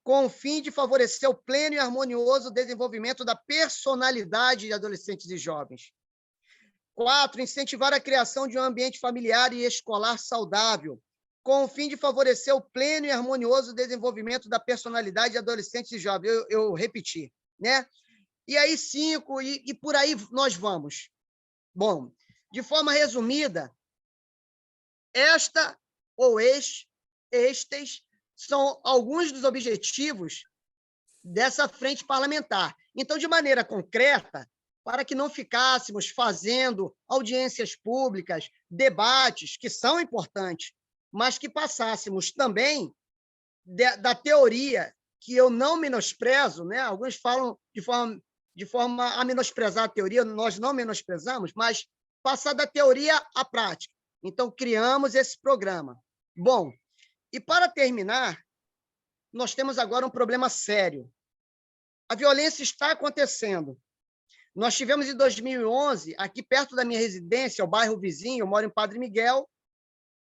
com o fim de favorecer o pleno e harmonioso desenvolvimento da personalidade de adolescentes e jovens. 4, incentivar a criação de um ambiente familiar e escolar saudável, com o fim de favorecer o pleno e harmonioso desenvolvimento da personalidade de adolescentes e jovens. Eu repeti, né? E aí 5, e por aí nós vamos. Bom, de forma resumida, esta ou estes são alguns dos objetivos dessa frente parlamentar. Então, de maneira concreta, para que não ficássemos fazendo audiências públicas, debates, que são importantes, mas que passássemos também da teoria, que eu não menosprezo, né? Alguns falam de forma a menosprezar a teoria, nós não menosprezamos, mas passar da teoria à prática. Então, criamos esse programa. Bom, e para terminar, nós temos agora um problema sério. A violência está acontecendo. Nós tivemos, em 2011, aqui perto da minha residência, o bairro vizinho, eu moro em Padre Miguel,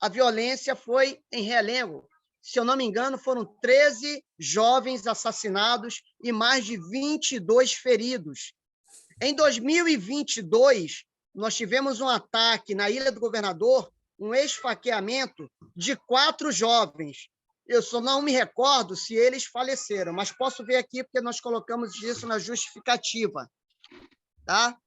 a violência foi em Realengo. Se eu não me engano, foram 13 jovens assassinados e mais de 22 feridos. Em 2022, nós tivemos um ataque na Ilha do Governador, um esfaqueamento de 4 jovens. Eu só não me recordo se eles faleceram, mas posso ver aqui porque nós colocamos isso na justificativa. Tá?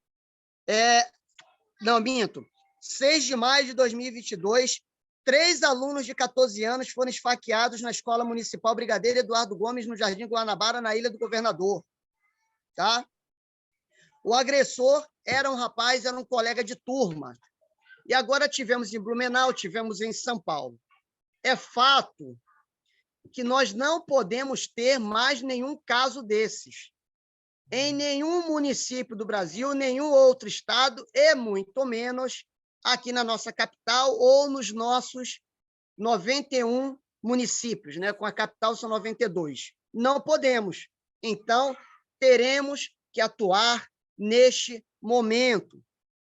Não, minto. 6 de maio de 2022, 3 alunos de 14 anos foram esfaqueados na Escola Municipal Brigadeiro Eduardo Gomes, no Jardim Guanabara, na Ilha do Governador. Tá? O agressor era um colega de turma. E agora tivemos em Blumenau, tivemos em São Paulo. É fato que nós não podemos ter mais nenhum caso desses. Em nenhum município do Brasil, nenhum outro estado, e muito menos aqui na nossa capital ou nos nossos 91 municípios, né? Com a capital são 92. Não podemos. Então, teremos que atuar neste momento.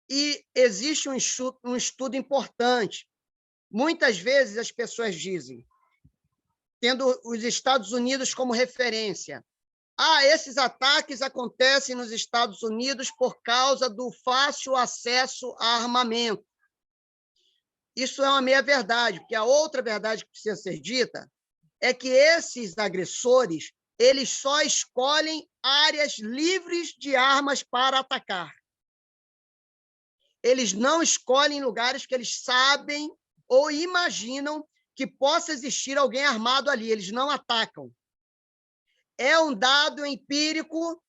E existe um estudo importante. Muitas vezes as pessoas dizem, tendo os Estados Unidos como referência, esses ataques acontecem nos Estados Unidos por causa do fácil acesso a armamento. Isso é uma meia-verdade, porque a outra verdade que precisa ser dita é que esses agressores, eles só escolhem áreas livres de armas para atacar. Eles não escolhem lugares que eles sabem ou imaginam que possa existir alguém armado ali. Eles não atacam. É um dado empírico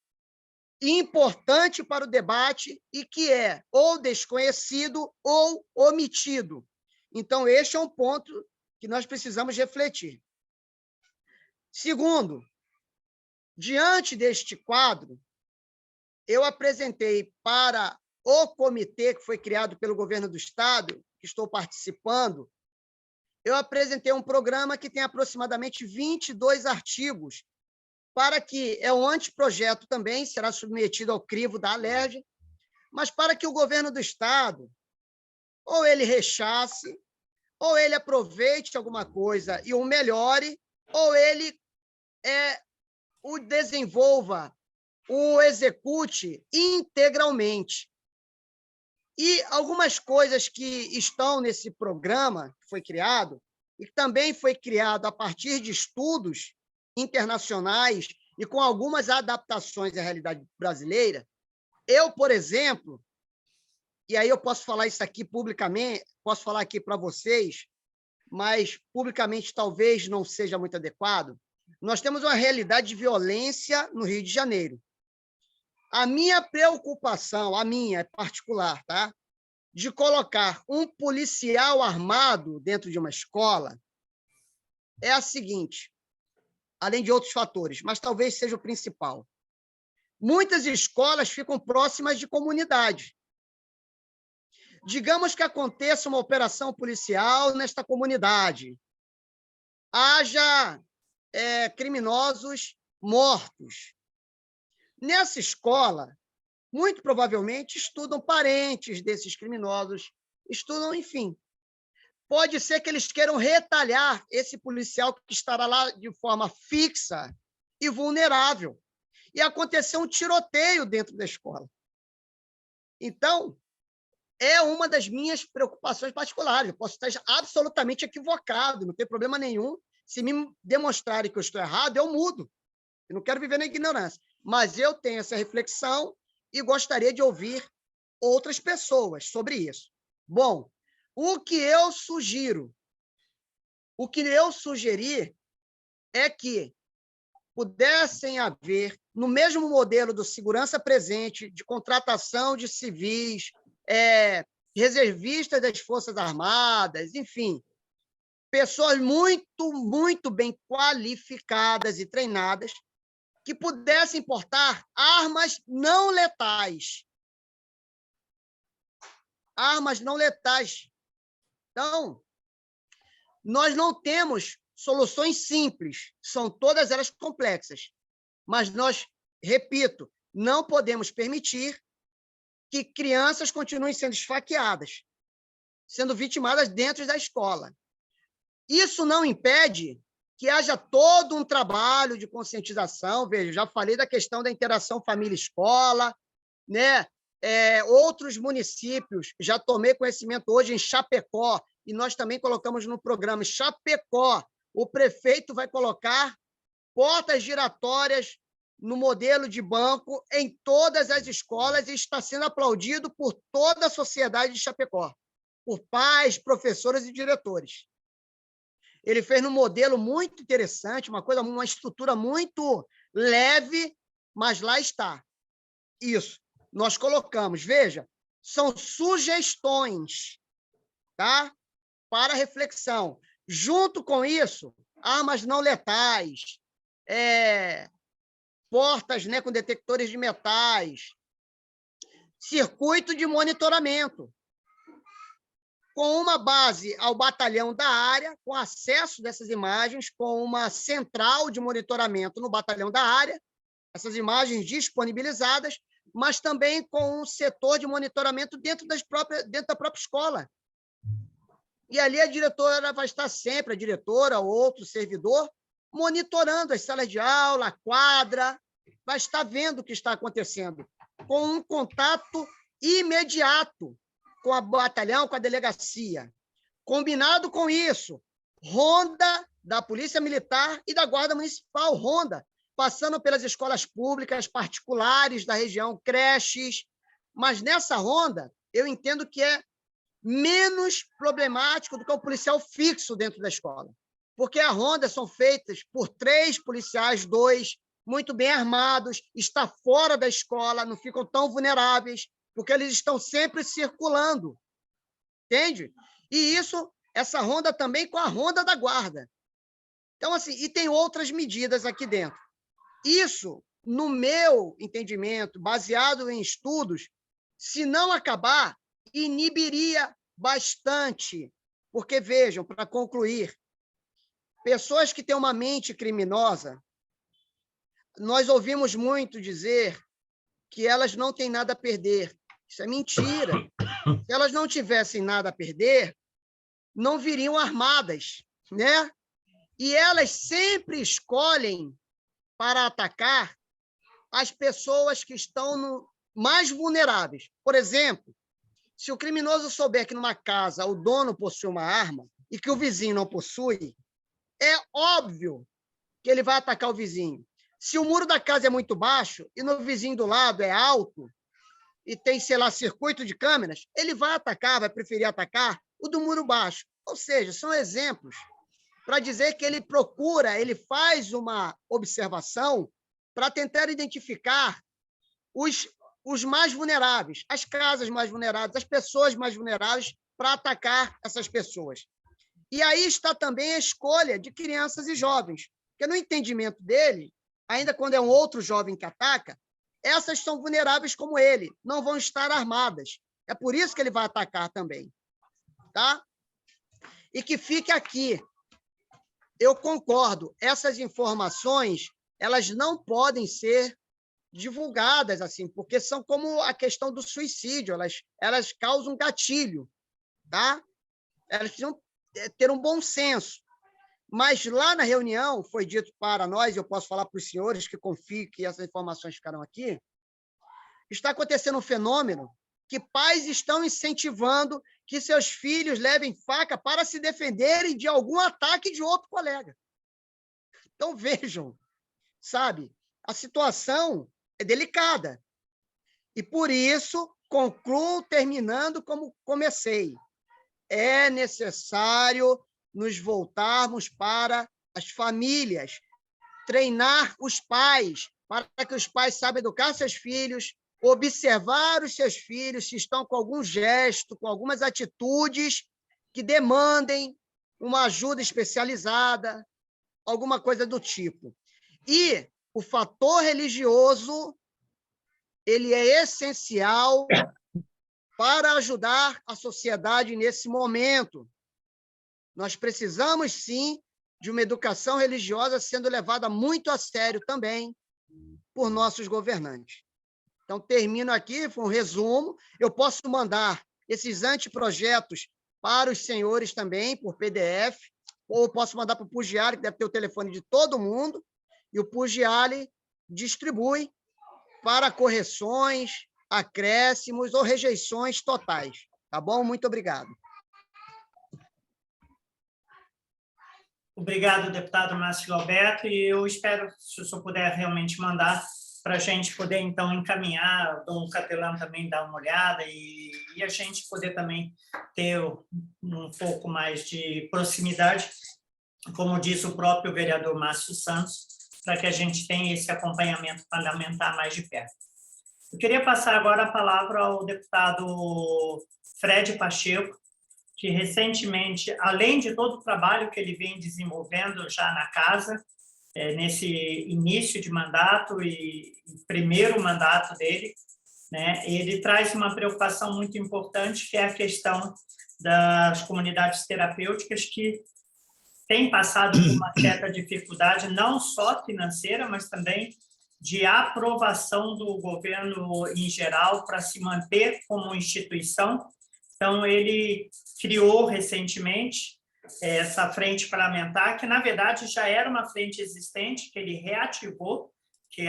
importante para o debate e que é ou desconhecido ou omitido. Então, este é um ponto que nós precisamos refletir. Segundo, diante deste quadro, eu apresentei para o comitê que foi criado pelo governo do Estado, que estou participando, eu apresentei um programa que tem aproximadamente 22 artigos, para que, é um anteprojeto também, será submetido ao crivo da Alerj, mas para que o governo do Estado, ou ele rechace, ou ele aproveite alguma coisa e o melhore, ou ele o desenvolva, o execute integralmente. E algumas coisas que estão nesse programa que foi criado, e que também foi criado a partir de estudos internacionais e com algumas adaptações à realidade brasileira, eu, por exemplo, e aí eu posso falar isso aqui publicamente, posso falar aqui para vocês, mas publicamente talvez não seja muito adequado, nós temos uma realidade de violência no Rio de Janeiro. A minha preocupação, a minha particular, tá? De colocar um policial armado dentro de uma escola é a seguinte, além de outros fatores, mas talvez seja o principal. Muitas escolas ficam próximas de comunidade. Digamos que aconteça uma operação policial nesta comunidade. Haja criminosos mortos. Nessa escola, muito provavelmente estudam parentes desses criminosos, estudam, enfim. Pode ser que eles queiram retalhar esse policial que estará lá de forma fixa e vulnerável. E aconteceu um tiroteio dentro da escola. Então, é uma das minhas preocupações particulares. Eu posso estar absolutamente equivocado, não tem problema nenhum. Se me demonstrarem que eu estou errado, eu mudo. Eu não quero viver na ignorância. Mas eu tenho essa reflexão e gostaria de ouvir outras pessoas sobre isso. Bom, o que eu sugeri é que pudessem haver, no mesmo modelo do segurança presente, de contratação de civis, reservistas das Forças Armadas, enfim, pessoas muito, muito bem qualificadas e treinadas que pudessem portar armas não letais. Armas não letais. Então, nós não temos soluções simples, são todas elas complexas. Mas nós, repito, não podemos permitir que crianças continuem sendo esfaqueadas, sendo vitimadas dentro da escola. Isso não impede que haja todo um trabalho de conscientização. Veja, já falei da questão da interação família-escola, né? Outros municípios, já tomei conhecimento hoje em Chapecó, e nós também colocamos no programa Chapecó, o prefeito vai colocar portas giratórias no modelo de banco em todas as escolas e está sendo aplaudido por toda a sociedade de Chapecó, por pais, professores e diretores. Ele fez num modelo muito interessante, uma estrutura muito leve, mas lá está. Isso, nós colocamos. Veja, são sugestões, tá? Para reflexão. Junto com isso, armas não letais, portas, né, com detectores de metais, circuito de monitoramento, com uma base ao batalhão da área, com acesso dessas imagens, com uma central de monitoramento no batalhão da área, essas imagens disponibilizadas, mas também com um setor de monitoramento dentro da própria escola. E ali a diretora vai estar sempre, a diretora ou outro servidor, monitorando as salas de aula, a quadra, vai estar vendo o que está acontecendo, com um contato imediato com o batalhão, com a delegacia. Combinado com isso, ronda da Polícia Militar e da Guarda Municipal, ronda, passando pelas escolas públicas, particulares da região, creches, mas nessa ronda eu entendo que é menos problemático do que o policial fixo dentro da escola, porque as rondas são feitas por 3 policiais, 2 muito bem armados, está fora da escola, não ficam tão vulneráveis, porque eles estão sempre circulando, entende? E isso, essa ronda também com a ronda da guarda. Então, assim, e tem outras medidas aqui dentro. Isso, no meu entendimento, baseado em estudos, se não acabar, inibiria bastante, porque, vejam, para concluir, pessoas que têm uma mente criminosa, nós ouvimos muito dizer que elas não têm nada a perder. Isso é mentira. Se elas não tivessem nada a perder, não viriam armadas, né? E elas sempre escolhem para atacar as pessoas que estão mais vulneráveis. Por exemplo, se o criminoso souber que numa casa o dono possui uma arma e que o vizinho não possui, é óbvio que ele vai atacar o vizinho. Se o muro da casa é muito baixo e no vizinho do lado é alto e tem, sei lá, circuito de câmeras, ele vai atacar, vai preferir atacar o do muro baixo. Ou seja, são exemplos para dizer que ele procura, ele faz uma observação para tentar identificar os mais vulneráveis, as casas mais vulneráveis, as pessoas mais vulneráveis, para atacar essas pessoas. E aí está também a escolha de crianças e jovens, porque no entendimento dele, ainda quando é um outro jovem que ataca, essas são vulneráveis como ele, não vão estar armadas. É por isso que ele vai atacar também. Tá? E que fique aqui. Eu concordo, essas informações, elas não podem ser divulgadas assim, porque são como a questão do suicídio, elas causam gatilho, tá? Elas precisam ter um bom senso. Mas lá na reunião foi dito para nós, eu posso falar para os senhores que confio que essas informações ficaram aqui, está acontecendo um fenômeno que pais estão incentivando que seus filhos levem faca para se defenderem de algum ataque de outro colega. Então, vejam, sabe, a situação é delicada. E, por isso, concluo terminando como comecei. É necessário nos voltarmos para as famílias, treinar os pais, para que os pais saibam educar seus filhos, observar os seus filhos se estão com algum gesto, com algumas atitudes que demandem uma ajuda especializada, alguma coisa do tipo. E o fator religioso, ele é essencial para ajudar a sociedade nesse momento. Nós precisamos, sim, de uma educação religiosa sendo levada muito a sério também por nossos governantes. Então, termino aqui, foi um resumo. Eu posso mandar esses anteprojetos para os senhores também, por PDF, ou posso mandar para o Pugliali, que deve ter o telefone de todo mundo, e o Pugliali distribui para correções, acréscimos ou rejeições totais. Tá bom? Muito obrigado. Obrigado, deputado Márcio Alberto, e eu espero, se o senhor puder realmente mandar, para a gente poder, então, encaminhar, o Dom Catelan também dar uma olhada e a gente poder também ter um pouco mais de proximidade, como diz o próprio vereador Márcio Santos, para que a gente tenha esse acompanhamento parlamentar mais de perto. Eu queria passar agora a palavra ao deputado Fred Pacheco, que recentemente, além de todo o trabalho que ele vem desenvolvendo já na casa, nesse início de mandato e primeiro mandato dele, né, ele traz uma preocupação muito importante, que é a questão das comunidades terapêuticas, que têm passado por uma certa dificuldade, não só financeira, mas também de aprovação do governo em geral para se manter como instituição. Então, ele criou recentemente essa frente parlamentar, que, na verdade, já era uma frente existente, que ele reativou, que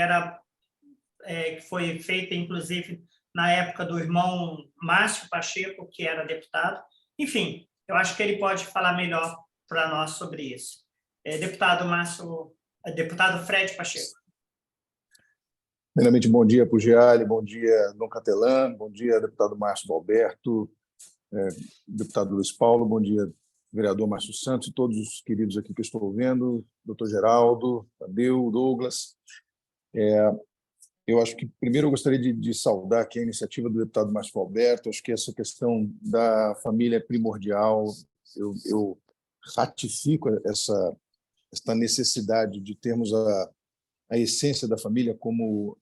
foi feita, inclusive, na época do irmão Márcio Pacheco, que era deputado. Enfim, eu acho que ele pode falar melhor para nós sobre isso. Deputado Fred Pacheco. Primeiramente, bom dia, Pugliali, bom dia, Dom Catelan, bom dia, deputado Márcio Alberto, deputado Luiz Paulo, bom dia, vereador Márcio Santos e todos os queridos aqui que eu estou vendo, doutor Geraldo, Tadeu, Douglas. Eu acho que, primeiro, eu gostaria de saudar aqui a iniciativa do deputado Márcio Alberto. Acho que essa questão da família é primordial. Eu ratifico esta necessidade de termos a essência da família como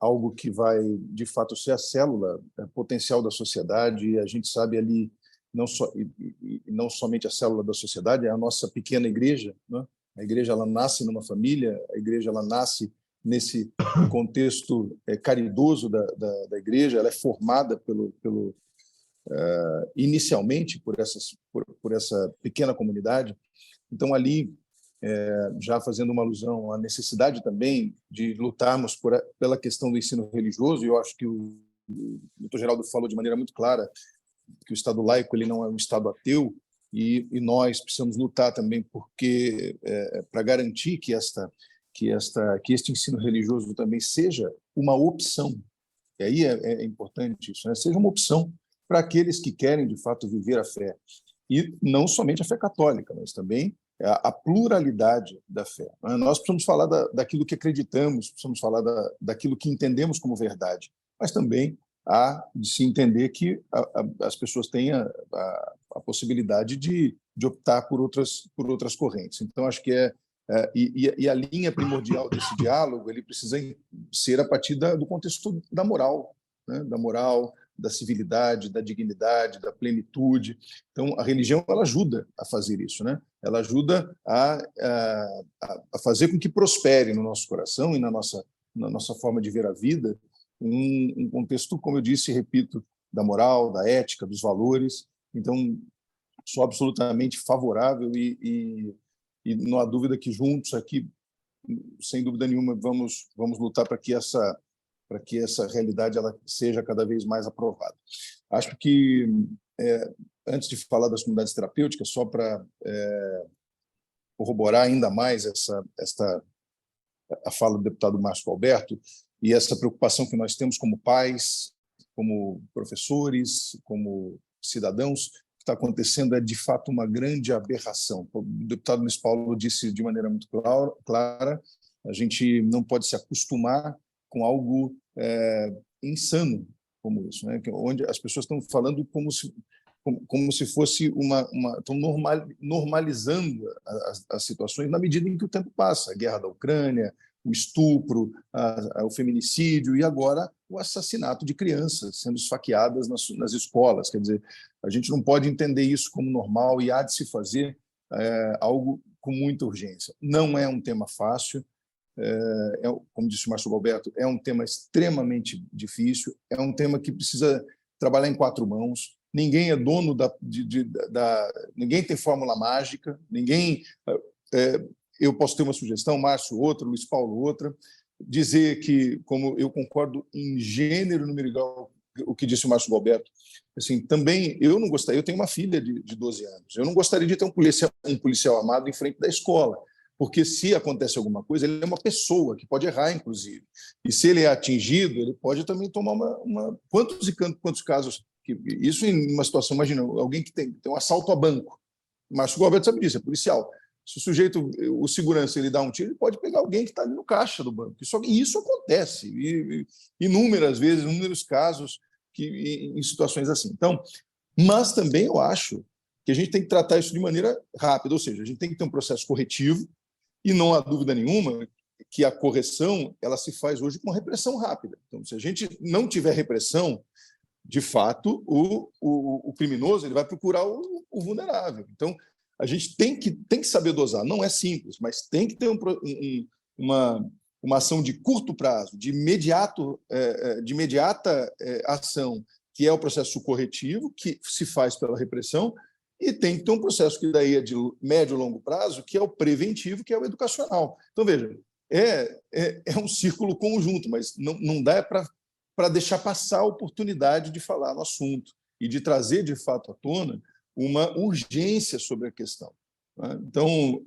algo que vai, de fato, ser a célula potencial da sociedade. E a gente sabe ali, não somente a célula da sociedade, é a nossa pequena igreja, né? A igreja, ela nasce numa família, a igreja, essa nasce nesse contexto caridoso da igreja, ela é formada inicialmente por essa pequena comunidade. Então, ali, já fazendo uma alusão à necessidade também de lutarmos pela questão do ensino religioso, e eu acho que o doutor Geraldo falou de maneira muito clara que o Estado laico ele não é um Estado ateu, e nós precisamos lutar também para garantir que este ensino religioso também seja uma opção. E aí é importante isso, né? Seja uma opção para aqueles que querem, de fato, viver a fé. E não somente a fé católica, mas também a pluralidade da fé. Nós precisamos falar daquilo que acreditamos, precisamos falar daquilo que entendemos como verdade, mas também há de se entender que as pessoas têm a possibilidade de optar por outras correntes. Então, acho que a linha primordial desse diálogo ele precisa ser a partir do contexto da moral, né? Da moral, da civilidade, da dignidade, da plenitude. Então, a religião ela ajuda a fazer isso, né? Ela ajuda a fazer com que prospere no nosso coração e na nossa forma de ver a vida um contexto, como eu disse e repito, da moral, da ética, dos valores. Então, sou absolutamente favorável e não há dúvida que juntos aqui, sem dúvida nenhuma, vamos lutar para que essa realidade ela seja cada vez mais aprovada. Acho que, antes de falar das comunidades terapêuticas, só para corroborar ainda mais a fala do deputado Márcio Alberto e essa preocupação que nós temos como pais, como professores, como cidadãos, que está acontecendo é, de fato, uma grande aberração. O deputado Luiz Paulo disse de maneira muito clara, a gente não pode se acostumar com algo insano como isso, né? Onde as pessoas estão falando como se fosse estão normalizando as situações na medida em que o tempo passa. A guerra da Ucrânia, o estupro, o feminicídio e agora o assassinato de crianças sendo esfaqueadas nas escolas. Quer dizer, a gente não pode entender isso como normal e há de se fazer algo com muita urgência. Não é um tema fácil, como disse o Márcio Galberto, é um tema extremamente difícil, é um tema que precisa trabalhar em 4 mãos. Ninguém é dono ninguém tem fórmula mágica, ninguém... eu posso ter uma sugestão, Márcio outra, Luiz Paulo outra, dizer que, como eu concordo em gênero, número igual o que disse o Márcio Galberto, assim, também eu não gostaria, eu tenho uma filha de 12 anos, eu não gostaria de ter um policial armado em frente da escola, porque se acontece alguma coisa, ele é uma pessoa que pode errar, inclusive, e se ele é atingido, ele pode também tomar quantos casos, isso em uma situação, imagina, alguém que tem um assalto a banco, o Márcio Galberto sabe disso, é policial. Se o sujeito, o segurança, ele dá um tiro, ele pode pegar alguém que está ali no caixa do banco. Isso acontece, inúmeras vezes, inúmeros casos em situações assim. Então, mas também eu acho que a gente tem que tratar isso de maneira rápida, ou seja, a gente tem que ter um processo corretivo e não há dúvida nenhuma que a correção ela se faz hoje com repressão rápida. Então, se a gente não tiver repressão, de fato, o criminoso ele vai procurar o vulnerável. Então, a gente tem que saber dosar. Não é simples, mas tem que ter uma ação de curto prazo, de imediata ação, que é o processo corretivo, que se faz pela repressão, e tem que ter um processo que daí é de médio e longo prazo, que é o preventivo, que é o educacional. Então, veja, é um círculo conjunto, mas não dá para deixar passar a oportunidade de falar no assunto e de trazer, de fato, à tona uma urgência sobre a questão. Então,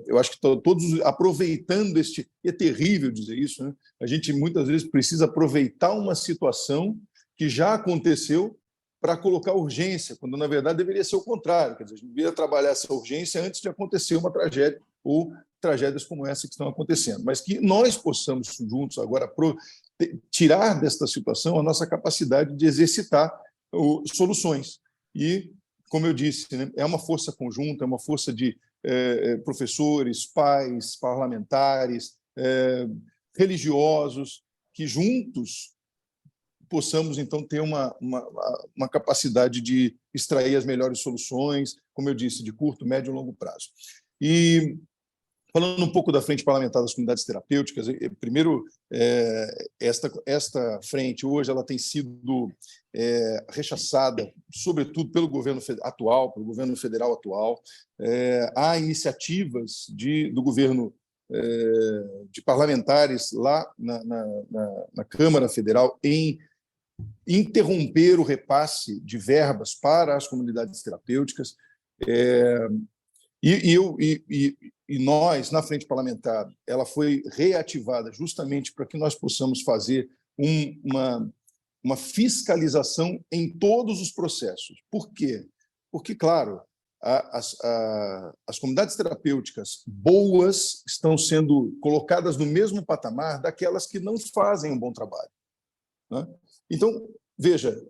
eu acho que todos aproveitando é terrível dizer isso, né? A gente muitas vezes precisa aproveitar uma situação que já aconteceu para colocar urgência, quando na verdade deveria ser o contrário, quer dizer, a gente deveria trabalhar essa urgência antes de acontecer uma tragédia ou tragédias como essa que estão acontecendo, mas que nós possamos juntos agora tirar desta situação a nossa capacidade de exercitar soluções. E, como eu disse, né, é uma força conjunta, é uma força de professores, pais, parlamentares, religiosos, que juntos possamos, então, ter uma capacidade de extrair as melhores soluções, como eu disse, de curto, médio e longo prazo. E, falando um pouco da Frente Parlamentar das Comunidades Terapêuticas, primeiro, esta frente, hoje, ela tem sido rechaçada, sobretudo pelo governo atual, pelo governo federal atual. Há iniciativas do governo de parlamentares lá na Câmara Federal em interromper o repasse de verbas para as comunidades terapêuticas. E nós, na Frente Parlamentar, ela foi reativada justamente para que nós possamos fazer uma fiscalização em todos os processos. Por quê? Porque, claro, as comunidades terapêuticas boas estão sendo colocadas no mesmo patamar daquelas que não fazem um bom trabalho, né? Então, veja,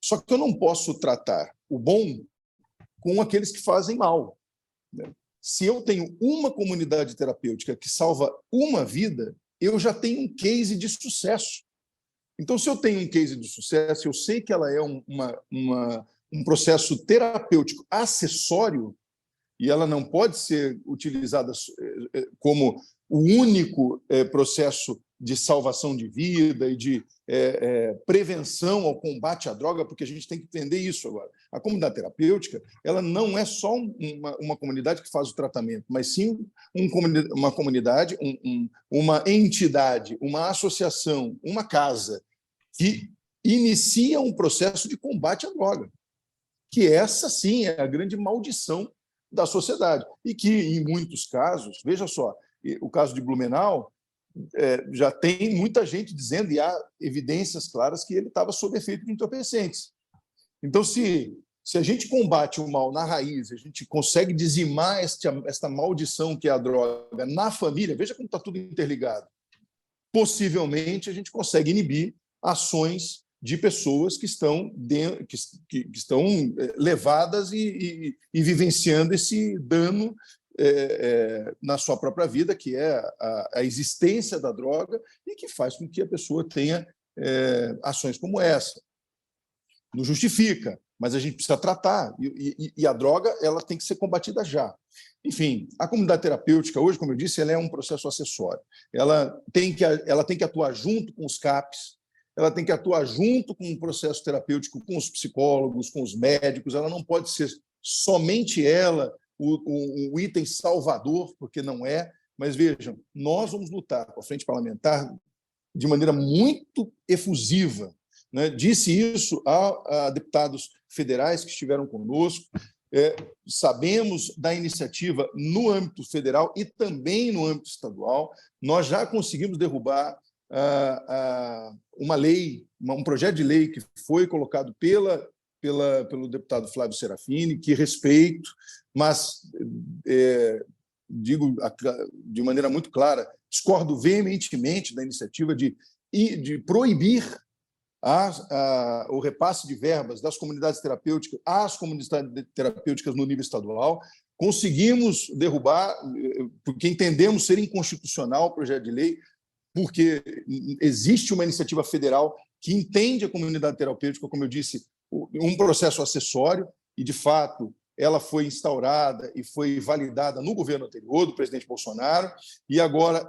só que eu não posso tratar o bom com aqueles que fazem mal, né? Se eu tenho uma comunidade terapêutica que salva uma vida, eu já tenho um case de sucesso. Então, se eu tenho um case de sucesso, eu sei que ela é um processo terapêutico acessório e ela não pode ser utilizada como o único processo de salvação de vida e de prevenção ao combate à droga, porque a gente tem que entender isso agora. A comunidade terapêutica ela não é só uma comunidade que faz o tratamento, mas sim uma comunidade, uma entidade, uma associação, uma casa que inicia um processo de combate à droga, que essa sim é a grande maldição da sociedade e que, em muitos casos, veja só, o caso de Blumenau, já tem muita gente dizendo, e há evidências claras, que ele estava sob efeito de entorpecentes. Então, se Se a gente combate o mal na raiz, a gente consegue dizimar esta maldição que é a droga na família, veja como está tudo interligado, possivelmente a gente consegue inibir ações de pessoas que estão levadas e vivenciando esse dano na sua própria vida, que é a existência da droga, e que faz com que a pessoa tenha ações como essa. Não justifica, mas a gente precisa tratar, e a droga ela tem que ser combatida já. Enfim, a comunidade terapêutica hoje, como eu disse, ela é um processo acessório. Ela tem que atuar junto com os CAPs, ela tem que atuar junto com o processo terapêutico, com os psicólogos, com os médicos, ela não pode ser somente ela o item salvador, porque não é. Mas vejam, nós vamos lutar com a Frente Parlamentar de maneira muito efusiva, né? Disse isso a deputados federais que estiveram conosco. Sabemos da iniciativa no âmbito federal e também no âmbito estadual. Nós já conseguimos derrubar uma lei, um projeto de lei que foi colocado pelo deputado Flávio Serafini, que respeito, mas digo de maneira muito clara, discordo veementemente da iniciativa de proibir o repasse de verbas das comunidades terapêuticas às comunidades terapêuticas no nível estadual. Conseguimos derrubar, porque entendemos ser inconstitucional o projeto de lei, porque existe uma iniciativa federal que entende a comunidade terapêutica, como eu disse, um processo acessório, e, de fato, ela foi instaurada e foi validada no governo anterior, do presidente Bolsonaro, e agora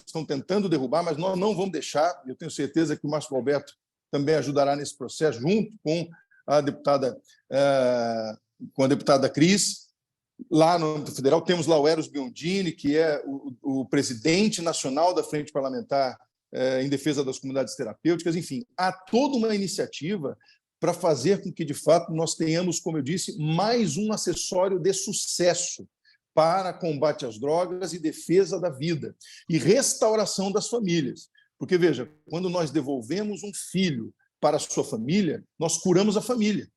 estão tentando derrubar, mas nós não vamos deixar. Eu tenho certeza que o Márcio Alberto também ajudará nesse processo, junto com a deputada Cris. Lá no âmbito federal, temos lá o Eros Biondini, que é o presidente nacional da Frente Parlamentar em defesa das comunidades terapêuticas. Enfim, há toda uma iniciativa para fazer com que, de fato, nós tenhamos, como eu disse, mais um acessório de sucesso para combate às drogas e defesa da vida e restauração das famílias. Porque, veja, quando nós devolvemos um filho para a sua família, nós curamos a família.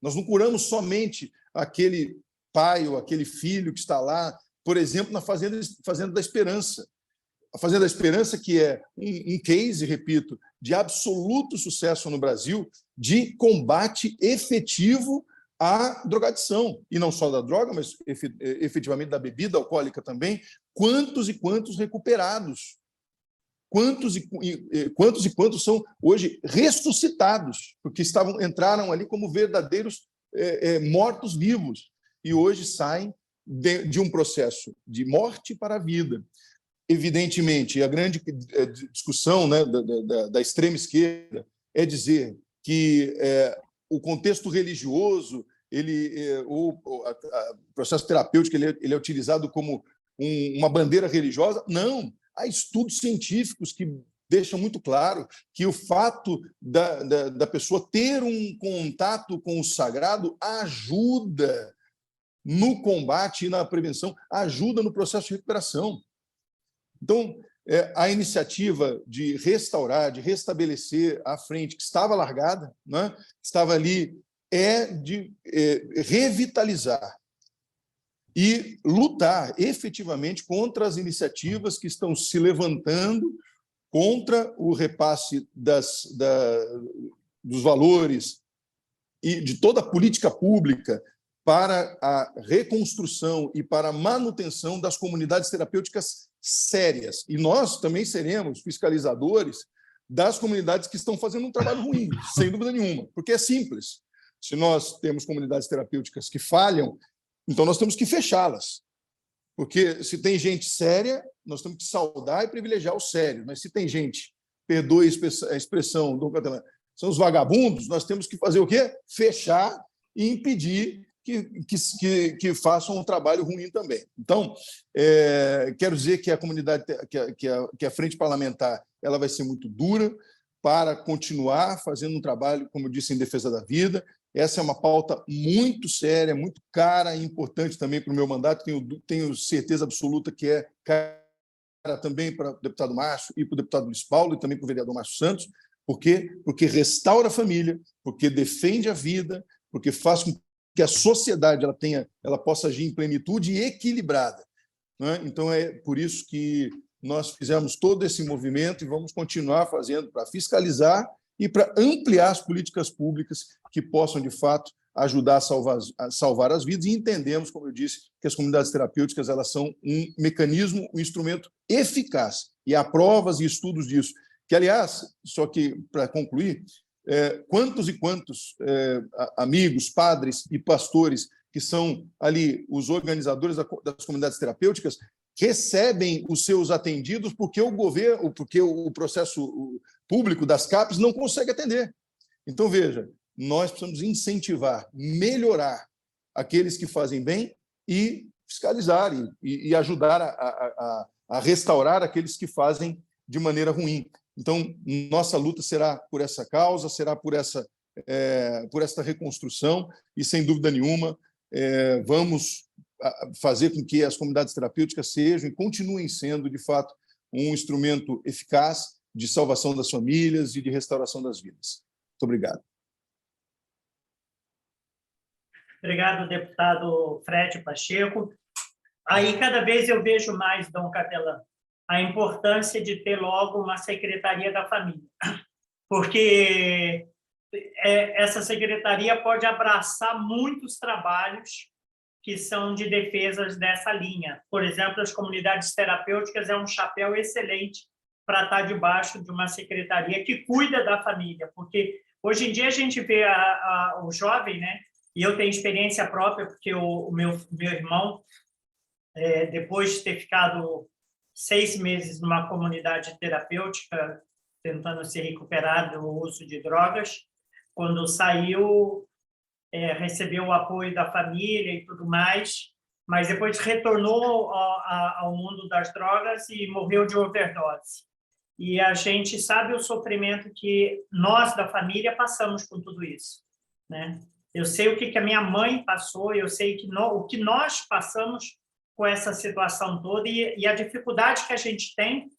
Nós não curamos somente aquele pai ou aquele filho que está lá, por exemplo, na Fazenda da Esperança. A Fazenda da Esperança, que é um case, repito, de absoluto sucesso no Brasil, de combate efetivo à drogadição. E não só da droga, mas efetivamente da bebida alcoólica também. Quantos e quantos recuperados? Quantos e quantos são hoje ressuscitados, porque entraram ali como verdadeiros mortos-vivos, e hoje saem de um processo de morte para a vida. Evidentemente, a grande discussão, né, da extrema esquerda é dizer que o contexto religioso, o processo terapêutico, ele é utilizado como uma bandeira religiosa. Não, há estudos científicos que deixam muito claro que o fato da pessoa ter um contato com o sagrado ajuda no combate e na prevenção, ajuda no processo de recuperação. Então, a iniciativa de restaurar, de restabelecer a frente que estava largada, né, estava ali, de revitalizar e lutar efetivamente contra as iniciativas que estão se levantando contra o repasse dos valores e de toda a política pública para a reconstrução e para a manutenção das comunidades terapêuticas sérias. E nós também seremos fiscalizadores das comunidades que estão fazendo um trabalho ruim, sem dúvida nenhuma, porque é simples. Se nós temos comunidades terapêuticas que falham, então nós temos que fechá-las. Porque se tem gente séria, nós temos que saudar e privilegiar o sério. Mas se tem gente, perdoe a expressão do Catalã, são os vagabundos, nós temos que fazer o quê? Fechar e impedir que façam um trabalho ruim também. Então, quero dizer que a comunidade, que a Frente Parlamentar, ela vai ser muito dura para continuar fazendo um trabalho, como eu disse, em defesa da vida. Essa é uma pauta muito séria, muito cara e importante também para o meu mandato. Tenho certeza absoluta que é cara também para o deputado Márcio e para o deputado Luiz Paulo e também para o vereador Márcio Santos. Por quê? Porque restaura a família, porque defende a vida, porque faz com que a sociedade ela possa agir em plenitude e equilibrada, né? Então, é por isso que nós fizemos todo esse movimento e vamos continuar fazendo para fiscalizar e para ampliar as políticas públicas que possam, de fato, ajudar a salvar as vidas, e entendemos, como eu disse, que as comunidades terapêuticas elas são um mecanismo, um instrumento eficaz, e há provas e estudos disso. Que, aliás, só que, para concluir, quantos e quantos amigos, padres e pastores que são ali os organizadores das comunidades terapêuticas recebem os seus atendidos porque o governo, porque o processo público das CAPs não consegue atender. Então, veja, nós precisamos incentivar, melhorar aqueles que fazem bem e fiscalizar e ajudar a restaurar aqueles que fazem de maneira ruim. Então, nossa luta será por essa causa, será por esta reconstrução e, sem dúvida nenhuma, vamos fazer com que as comunidades terapêuticas sejam e continuem sendo, de fato, um instrumento eficaz de salvação das famílias e de restauração das vidas. Muito obrigado. Obrigado, deputado Fred Pacheco. Aí, cada vez eu vejo mais, Dom Capelã, a importância de ter logo uma Secretaria da Família, porque essa secretaria pode abraçar muitos trabalhos que são de defesas dessa linha. Por exemplo, as comunidades terapêuticas é um chapéu excelente para estar debaixo de uma secretaria que cuida da família, porque hoje em dia a gente vê o jovem, né? E eu tenho experiência própria, porque o meu irmão, depois de ter ficado 6 meses numa comunidade terapêutica, tentando se recuperar do uso de drogas, quando saiu, recebeu o apoio da família e tudo mais, mas depois retornou ao mundo das drogas e morreu de overdose. E a gente sabe o sofrimento que nós, da família, passamos com tudo isso, né? Eu sei o que a minha mãe passou, eu sei o que nós passamos com essa situação toda e a dificuldade que a gente tem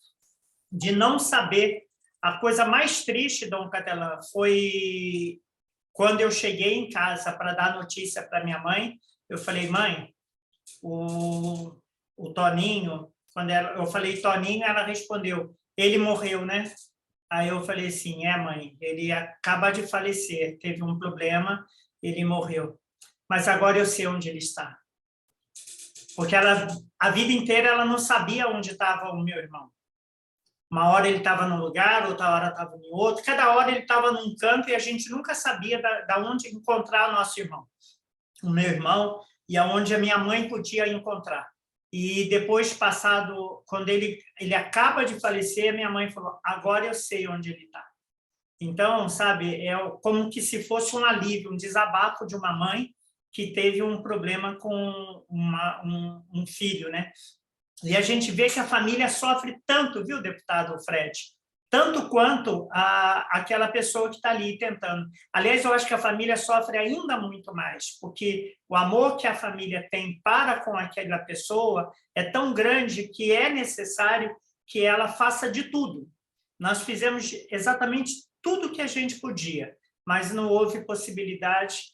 de não saber. A coisa mais triste, Dom Capelã, foi quando eu cheguei em casa para dar notícia para minha mãe. Eu falei, mãe, o Toninho, quando eu falei Toninho, ela respondeu, ele morreu, né? Aí eu falei assim, mãe, ele acaba de falecer, teve um problema, ele morreu. Mas agora eu sei onde ele está. Porque a vida inteira ela não sabia onde estava o meu irmão. Uma hora ele estava num lugar, outra hora estava em outro. Cada hora ele estava num canto e a gente nunca sabia da onde encontrar o nosso irmão. O meu irmão e aonde a minha mãe podia encontrar. E depois, quando ele acaba de falecer, a minha mãe falou, agora eu sei onde ele está. Então, sabe, é como que se fosse um alívio, um desabafo de uma mãe que teve um problema com um filho, né? E a gente vê que a família sofre tanto, viu, deputado Fred? Tanto quanto aquela pessoa que está ali tentando. Aliás, eu acho que a família sofre ainda muito mais, porque o amor que a família tem para com aquela pessoa é tão grande que é necessário que ela faça de tudo. Nós fizemos exatamente tudo o que a gente podia, mas não houve possibilidade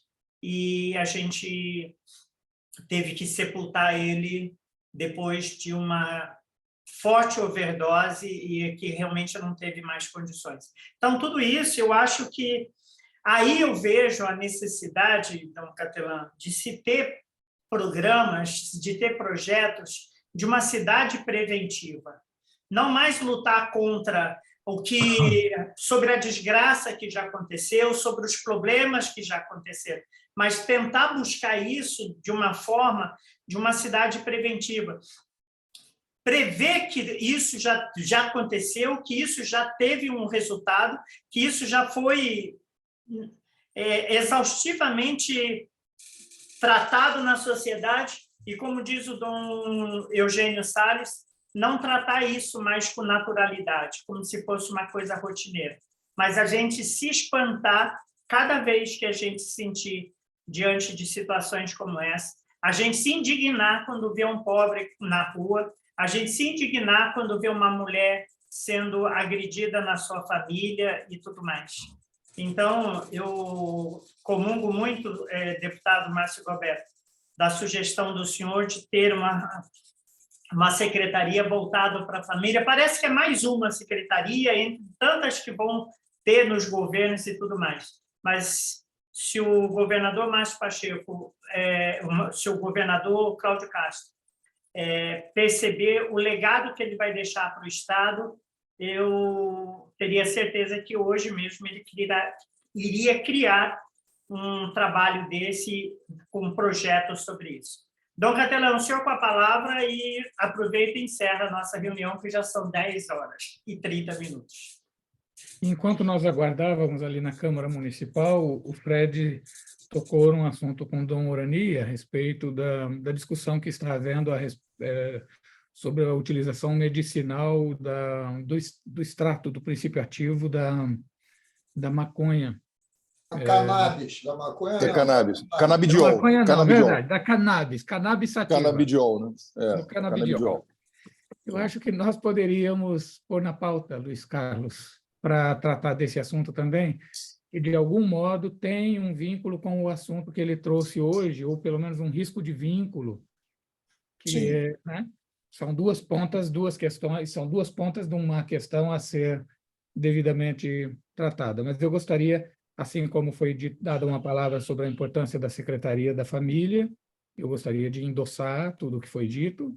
e a gente teve que sepultar ele depois de uma forte overdose e que realmente não teve mais condições. Então, tudo isso, eu acho que aí eu vejo a necessidade, então, Capelã, de se ter programas, de ter projetos de uma cidade preventiva. Não mais lutar contra sobre a desgraça que já aconteceu, sobre os problemas que já aconteceram, mas tentar buscar isso de uma forma, de uma cidade preventiva. Prever que isso já aconteceu, que isso já teve um resultado, que isso já foi exaustivamente tratado na sociedade e, como diz o Dom Eugênio Salles, não tratar isso mais com naturalidade, como se fosse uma coisa rotineira, mas a gente se espantar cada vez que a gente se sentir diante de situações como essa, a gente se indignar quando vê um pobre na rua, a gente se indignar quando vê uma mulher sendo agredida na sua família e tudo mais. Então, eu comungo muito, deputado Márcio Roberto, da sugestão do senhor de ter uma secretaria voltada para a família. Parece que é mais uma secretaria, entre tantas que vão ter nos governos e tudo mais. Mas se o governador Márcio Pacheco, se o governador Cláudio Castro perceber o legado que ele vai deixar para o Estado, eu teria certeza que hoje mesmo ele iria criar um trabalho desse, com um projeto sobre isso. Dom Catelã, o senhor com a palavra e aproveita e encerra a nossa reunião, que já são 10h30. Enquanto nós aguardávamos ali na Câmara Municipal, o Fred tocou num assunto com o Dom Orani a respeito da discussão que está havendo sobre a utilização medicinal do extrato, do princípio ativo da maconha. Cannabis, da maconha. É cannabis. Canabidiol. Da maconha não, canabidiol. verdade, da cannabis sativa. Canabidiol, né? Do canabidiol. Eu acho que nós poderíamos pôr na pauta, Luiz Carlos, para tratar desse assunto também, e de algum modo tem um vínculo com o assunto que ele trouxe hoje, ou pelo menos um risco de vínculo, que são duas pontas, duas questões, são duas pontas de uma questão a ser devidamente tratada. Mas eu gostaria, assim como foi dada uma palavra sobre a importância da Secretaria da Família, eu gostaria de endossar tudo o que foi dito,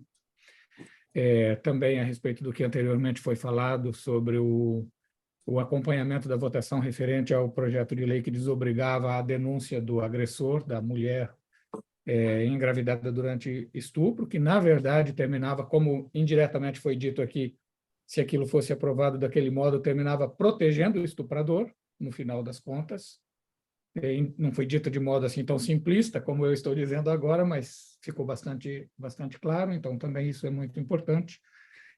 também a respeito do que anteriormente foi falado sobre o acompanhamento da votação referente ao projeto de lei que desobrigava a denúncia do agressor, da mulher engravidada durante estupro, que, na verdade, terminava, como indiretamente foi dito aqui, se aquilo fosse aprovado daquele modo, terminava protegendo o estuprador, no final das contas. Não foi dito de modo assim tão simplista, como eu estou dizendo agora, mas ficou bastante claro, então também isso é muito importante.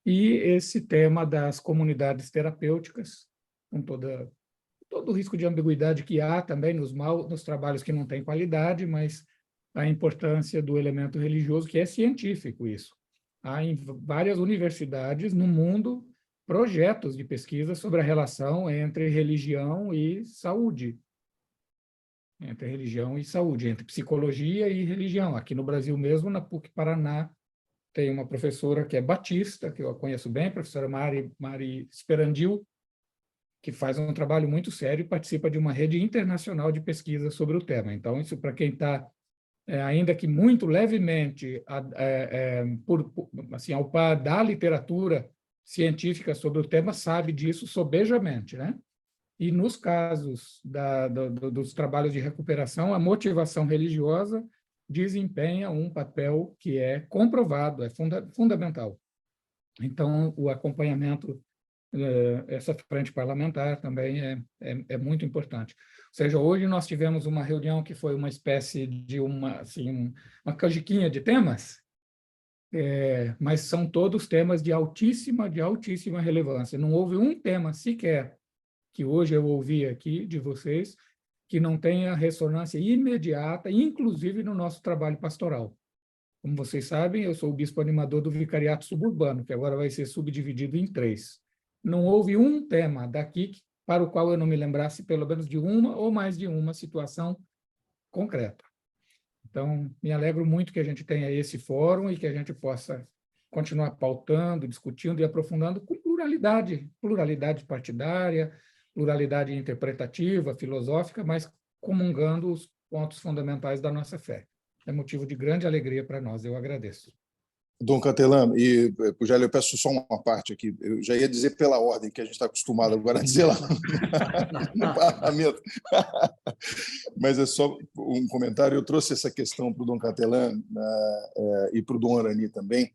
E esse tema das comunidades terapêuticas, com todo o risco de ambiguidade que há também nos trabalhos que não têm qualidade, mas a importância do elemento religioso, que é científico isso. Há em várias universidades no mundo projetos de pesquisa sobre a relação entre religião e saúde. Entre psicologia e religião. Aqui no Brasil mesmo, na PUC Paraná, tem uma professora que é batista, que eu conheço bem, a professora Mari Sperandil, que faz um trabalho muito sério e participa de uma rede internacional de pesquisa sobre o tema. Então, isso para quem está, ainda que muito levemente, ao par da literatura científica sobre o tema, sabe disso sobejamente, né? E nos casos dos trabalhos de recuperação, a motivação religiosa desempenha um papel que é comprovado, é fundamental. Então, o acompanhamento, essa frente parlamentar também é muito importante. Ou seja, hoje nós tivemos uma reunião que foi uma espécie de uma canjiquinha de temas, mas são todos temas de altíssima relevância. Não houve um tema sequer que hoje eu ouvi aqui de vocês que não tenha ressonância imediata, inclusive no nosso trabalho pastoral. Como vocês sabem, eu sou o bispo animador do Vicariato Suburbano, que agora vai ser subdividido em 3. Não houve um tema daqui para o qual eu não me lembrasse pelo menos de uma ou mais de uma situação concreta. Então, me alegro muito que a gente tenha esse fórum e que a gente possa continuar pautando, discutindo e aprofundando com pluralidade partidária, pluralidade interpretativa, filosófica, mas comungando os pontos fundamentais da nossa fé. É motivo de grande alegria para nós, eu agradeço. Dom Catelã, e, Pujale, eu peço só uma parte aqui, eu já ia dizer pela ordem, que a gente está acostumado agora a dizer lá no parlamento, mas é só um comentário. Eu trouxe essa questão para o Dom Catelã e para o Dom Orani também.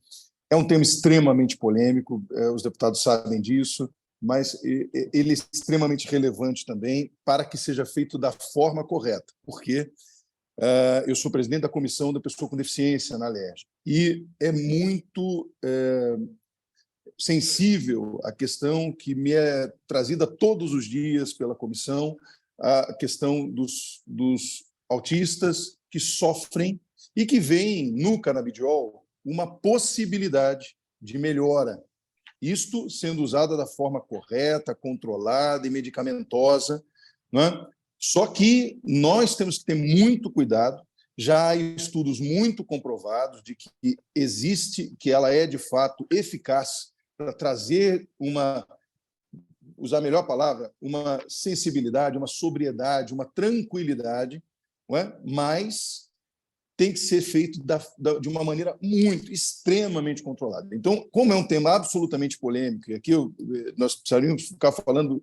É um tema extremamente polêmico, os deputados sabem disso, mas ele é extremamente relevante também para que seja feito da forma correta, porque eu sou presidente da Comissão da Pessoa com Deficiência na ALERJ, e é muito sensível a questão que me é trazida todos os dias pela comissão, a questão dos autistas que sofrem e que veem no canabidiol uma possibilidade de melhora. Isto sendo usada da forma correta, controlada e medicamentosa, não é? Só que nós temos que ter muito cuidado. Já há estudos muito comprovados de que existe, que ela é de fato eficaz para trazer usar a melhor palavra, uma sensibilidade, uma sobriedade, uma tranquilidade, não é? Mas tem que ser feito de uma maneira extremamente controlada. Então, como é um tema absolutamente polêmico, e aqui nós precisaríamos ficar falando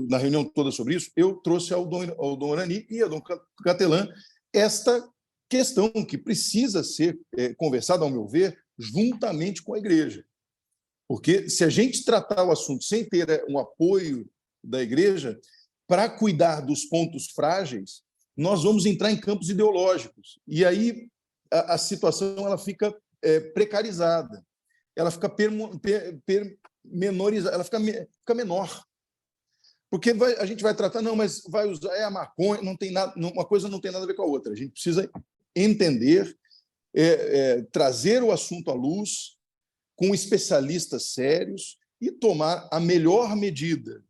na reunião toda sobre isso, eu trouxe ao Dom Orani e ao Dom Catelan esta questão que precisa ser conversada, ao meu ver, juntamente com a Igreja. Porque se a gente tratar o assunto sem ter um apoio da Igreja, para cuidar dos pontos frágeis, nós vamos entrar em campos ideológicos. E aí a situação ela fica precarizada, ela fica menorizada, ela fica menor. Porque a gente vai tratar, não, mas vai usar a maconha, não tem nada, uma coisa não tem nada a ver com a outra. A gente precisa entender, trazer o assunto à luz com especialistas sérios e tomar a melhor medida,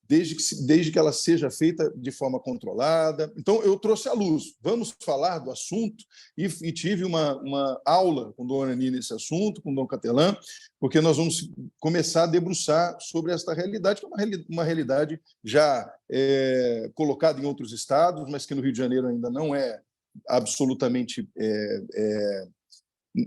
desde que ela seja feita de forma controlada. Então, eu trouxe à luz. Vamos falar do assunto e tive uma aula com o Dom Orani nesse assunto, com o Dom Catelan, porque nós vamos começar a debruçar sobre esta realidade, que é uma realidade já colocada em outros estados, mas que no Rio de Janeiro ainda não é absolutamente...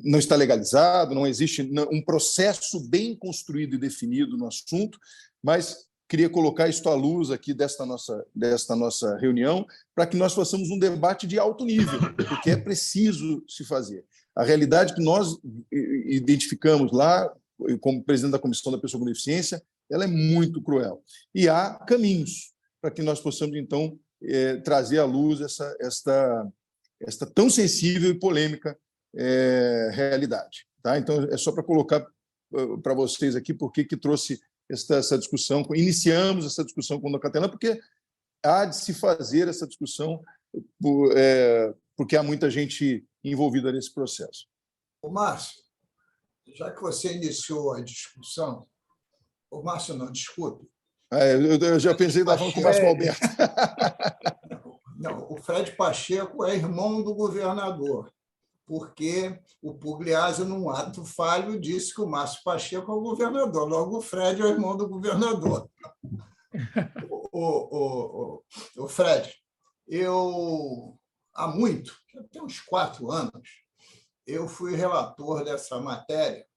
não está legalizado, não existe um processo bem construído e definido no assunto, mas queria colocar isso à luz aqui desta nossa reunião, para que nós façamos um debate de alto nível, porque é preciso se fazer. A realidade que nós identificamos lá, como presidente da Comissão da Pessoa com Deficiência, ela é muito cruel. E há caminhos para que nós possamos, então, trazer à luz esta tão sensível e polêmica realidade. Tá? Então, é só para colocar para vocês aqui por que trouxe essa discussão, iniciamos essa discussão com o Dom Catelan, porque há de se fazer essa discussão, porque há muita gente envolvida nesse processo. Ô, Márcio, já que você iniciou a discussão, ô, Márcio, não, desculpe. Eu já pensei em dar falando com o Márcio Alberto. Não, o Fred Pacheco é irmão do governador, porque o Pugliese, num ato falho, disse que o Márcio Pacheco é o governador. Logo, o Fred é o irmão do governador. O Fred, há muito, já tem uns 4 anos, eu fui relator dessa matéria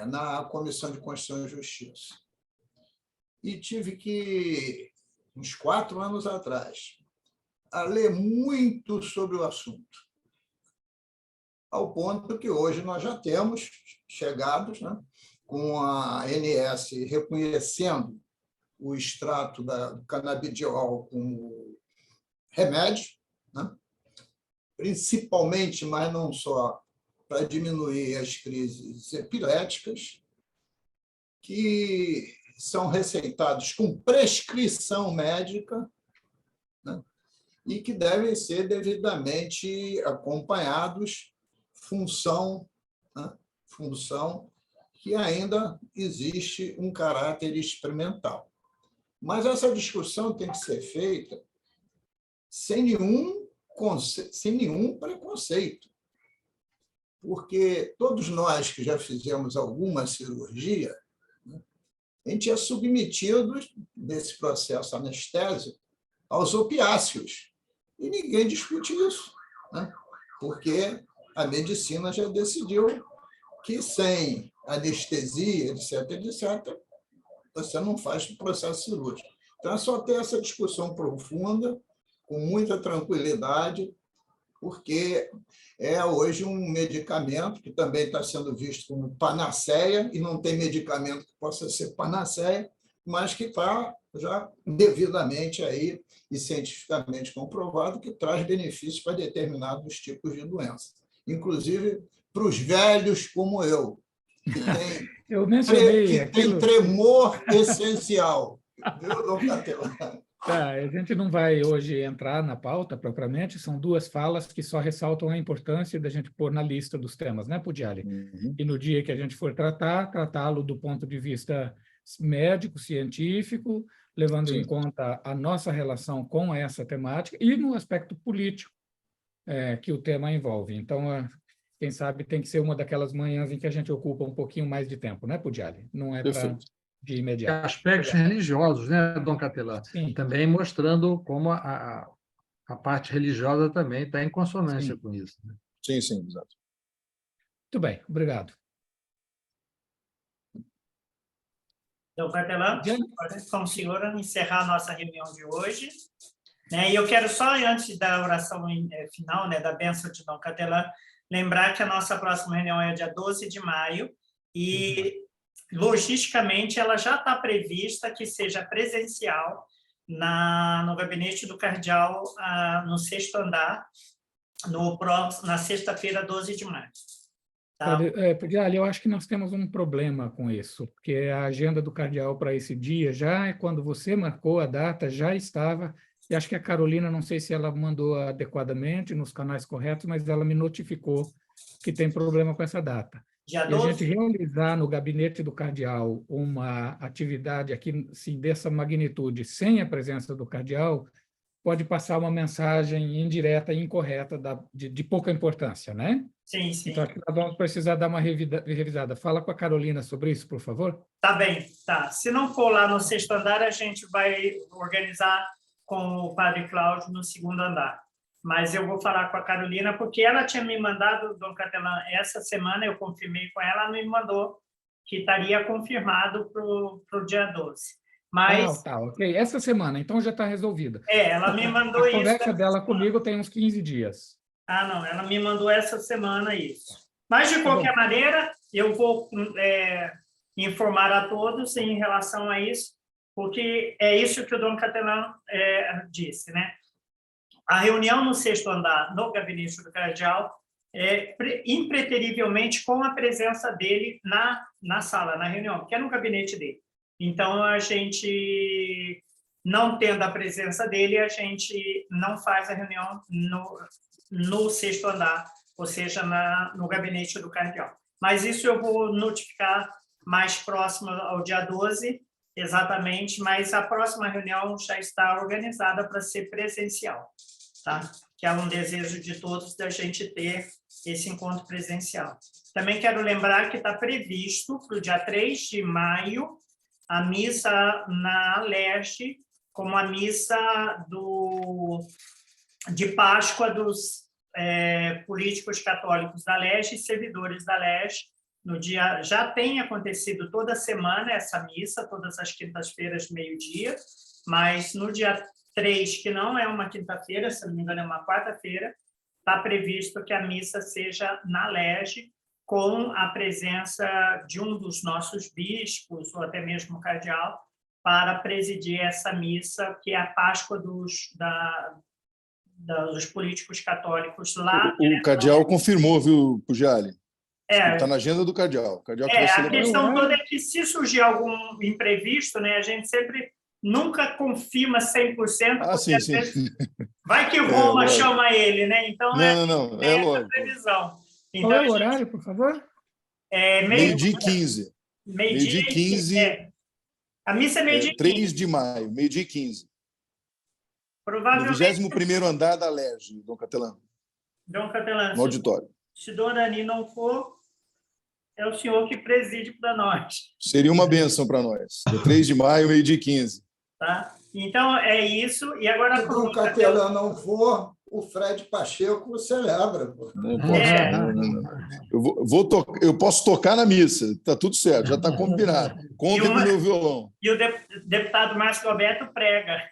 na Comissão de Constituição e Justiça. E tive que, uns 4 anos atrás, a ler muito sobre o assunto, ao ponto que hoje nós já temos chegados, né, com a ANS reconhecendo o extrato do canabidiol como remédio, né, principalmente, mas não só, para diminuir as crises epiléticas, que são receitados com prescrição médica, né, e que devem ser devidamente acompanhados, função que ainda existe um caráter experimental. Mas essa discussão tem que ser feita sem nenhum preconceito, porque todos nós que já fizemos alguma cirurgia, né, a gente é submetido, nesse processo anestésico, aos opiáceos, e ninguém discute isso, né, porque a medicina já decidiu que sem anestesia, etc., você não faz o processo cirúrgico. Então, é só ter essa discussão profunda, com muita tranquilidade, porque é hoje um medicamento que também está sendo visto como panaceia, e não tem medicamento que possa ser panaceia, mas que está já devidamente aí e cientificamente comprovado que traz benefícios para determinados tipos de doença, inclusive para os velhos como eu, que tem tremor essencial. Viu, Dom Catelan? Tá, a gente não vai hoje entrar na pauta propriamente, são 2 falas que só ressaltam a importância da gente pôr na lista dos temas, né, Pugliese? E no dia que a gente for tratá-lo do ponto de vista médico, científico, levando em conta a nossa relação com essa temática e no aspecto político que o tema envolve. Então, quem sabe tem que ser uma daquelas manhãs em que a gente ocupa um pouquinho mais de tempo, né, Pugliali? Não é para de imediato. Aspectos religiosos, né, Dom Capelã? Sim. Também mostrando como a parte religiosa também está em consonância com isso. Né? Sim, sim, exato. Muito bem, obrigado. Dom Capelã, com o senhor encerrar a nossa reunião de hoje. E eu quero só, antes da oração final, da bênção de Dom Capelã, lembrar que a nossa próxima reunião é dia 12 de maio e, logisticamente, ela já está prevista que seja presencial no gabinete do cardeal, no 6º andar, na sexta-feira, 12 de maio. Tá? Pugliali, eu acho que nós temos um problema com isso, porque a agenda do cardeal para esse dia já é quando você marcou a data, já estava, e acho que a Carolina, não sei se ela mandou adequadamente nos canais corretos, mas ela me notificou que tem problema com essa data. E a gente realizar no gabinete do cardeal uma atividade aqui assim, dessa magnitude, sem a presença do cardeal, pode passar uma mensagem indireta e incorreta de pouca importância, né? Sim, sim. Então, aqui nós vamos precisar dar uma revisada. Fala com a Carolina sobre isso, por favor. Tá bem, tá. Se não for lá no 6º andar, a gente vai organizar com o padre Cláudio no 2º andar. Mas eu vou falar com a Carolina, porque ela tinha me mandado, Dom Capelã, essa semana, eu confirmei com ela, ela me mandou que estaria confirmado para o dia 12. Mas... tá, ok. Essa semana, então já está resolvida. Ela me mandou isso. A conversa dela comigo tem uns 15 dias. Não, ela me mandou essa semana isso. Mas, de qualquer maneira, eu vou informar a todos em relação a isso, porque é isso que o Dom Capelã disse, né? A reunião no 6º andar, no gabinete do cardeal, impreterivelmente com a presença dele na sala, na reunião, que é no gabinete dele. Então, a gente, não tendo a presença dele, a gente não faz a reunião no 6º andar, ou seja, no gabinete do cardeal. Mas isso eu vou notificar mais próximo ao dia 12, exatamente, mas a próxima reunião já está organizada para ser presencial, tá? Que é um desejo de todos da gente ter esse encontro presencial. Também quero lembrar que está previsto para o dia 3 de maio a missa na Alerj, como a missa de Páscoa dos políticos católicos da Alerj e servidores da Alerj. No dia, já tem acontecido toda semana essa missa, todas as quintas-feiras, meio-dia, mas no dia 3, que não é uma quinta-feira, se não me engano é uma quarta-feira, está previsto que a missa seja na Alerj, com a presença de um dos nossos bispos, ou até mesmo cardeal, para presidir essa missa, que é a Páscoa dos políticos católicos lá. O cardeal confirmou, viu, Pugliali? Está na agenda do cardeal. A questão toda é que, se surgir algum imprevisto, né, a gente sempre nunca confirma 100%, porque sim, às vezes vai que Roma chama ele, né? Então, não, é lógico. Previsão. Então, qual é o horário, por favor? Meio-dia e 15. Meio-dia e 15. A missa é meio-dia e 15. 3 de maio, meio-dia e 15. Provavelmente. No 21º andar da Alerj, Dom Capelã. Dom Capelã. No auditório. Se Dona Ani não for, é o senhor que preside para nós. Seria uma bênção para nós. 3 de maio, meio-dia e 15. Tá? Então, é isso. E agora... Se Dom Capelã não for, o Fred Pacheco celebra. Não posso, eu posso tocar na missa, está tudo certo, já está combinado. Contem com o meu violão. E o deputado Márcio Alberto prega.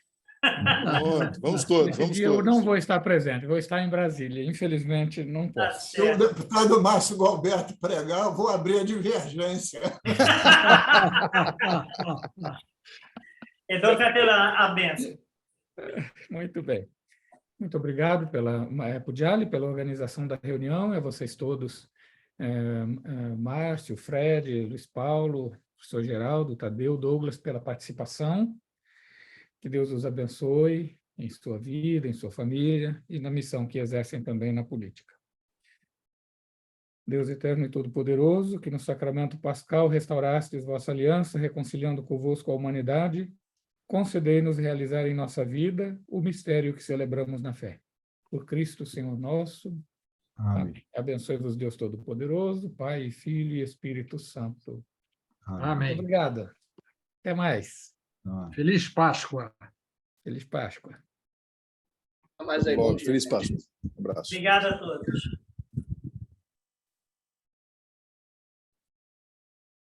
Vamos todos. Eu não vou estar presente, vou estar em Brasília. Infelizmente, não posso. Se o deputado Márcio Alberto pregar, eu vou abrir a divergência. Dom Capelã, a benção. Muito bem. Muito obrigado Pugliali, pela organização da reunião, a vocês todos, Márcio, Fred, Luiz Paulo, professor Geraldo, Tadeu, Douglas, pela participação. Que Deus os abençoe em sua vida, em sua família e na missão que exercem também na política. Deus eterno e todo-poderoso, que no sacramento pascal restaurastes vossa aliança, reconciliando convosco a humanidade, concedei-nos realizar em nossa vida o mistério que celebramos na fé. Por Cristo, Senhor nosso. Amém. Abençoe-vos, Deus Todo-Poderoso, Pai, Filho e Espírito Santo. Amém. Muito obrigado. Até mais. Feliz Páscoa. Feliz Páscoa. Até mais aí, bom dia. Feliz Páscoa. Um abraço. Obrigado a todos.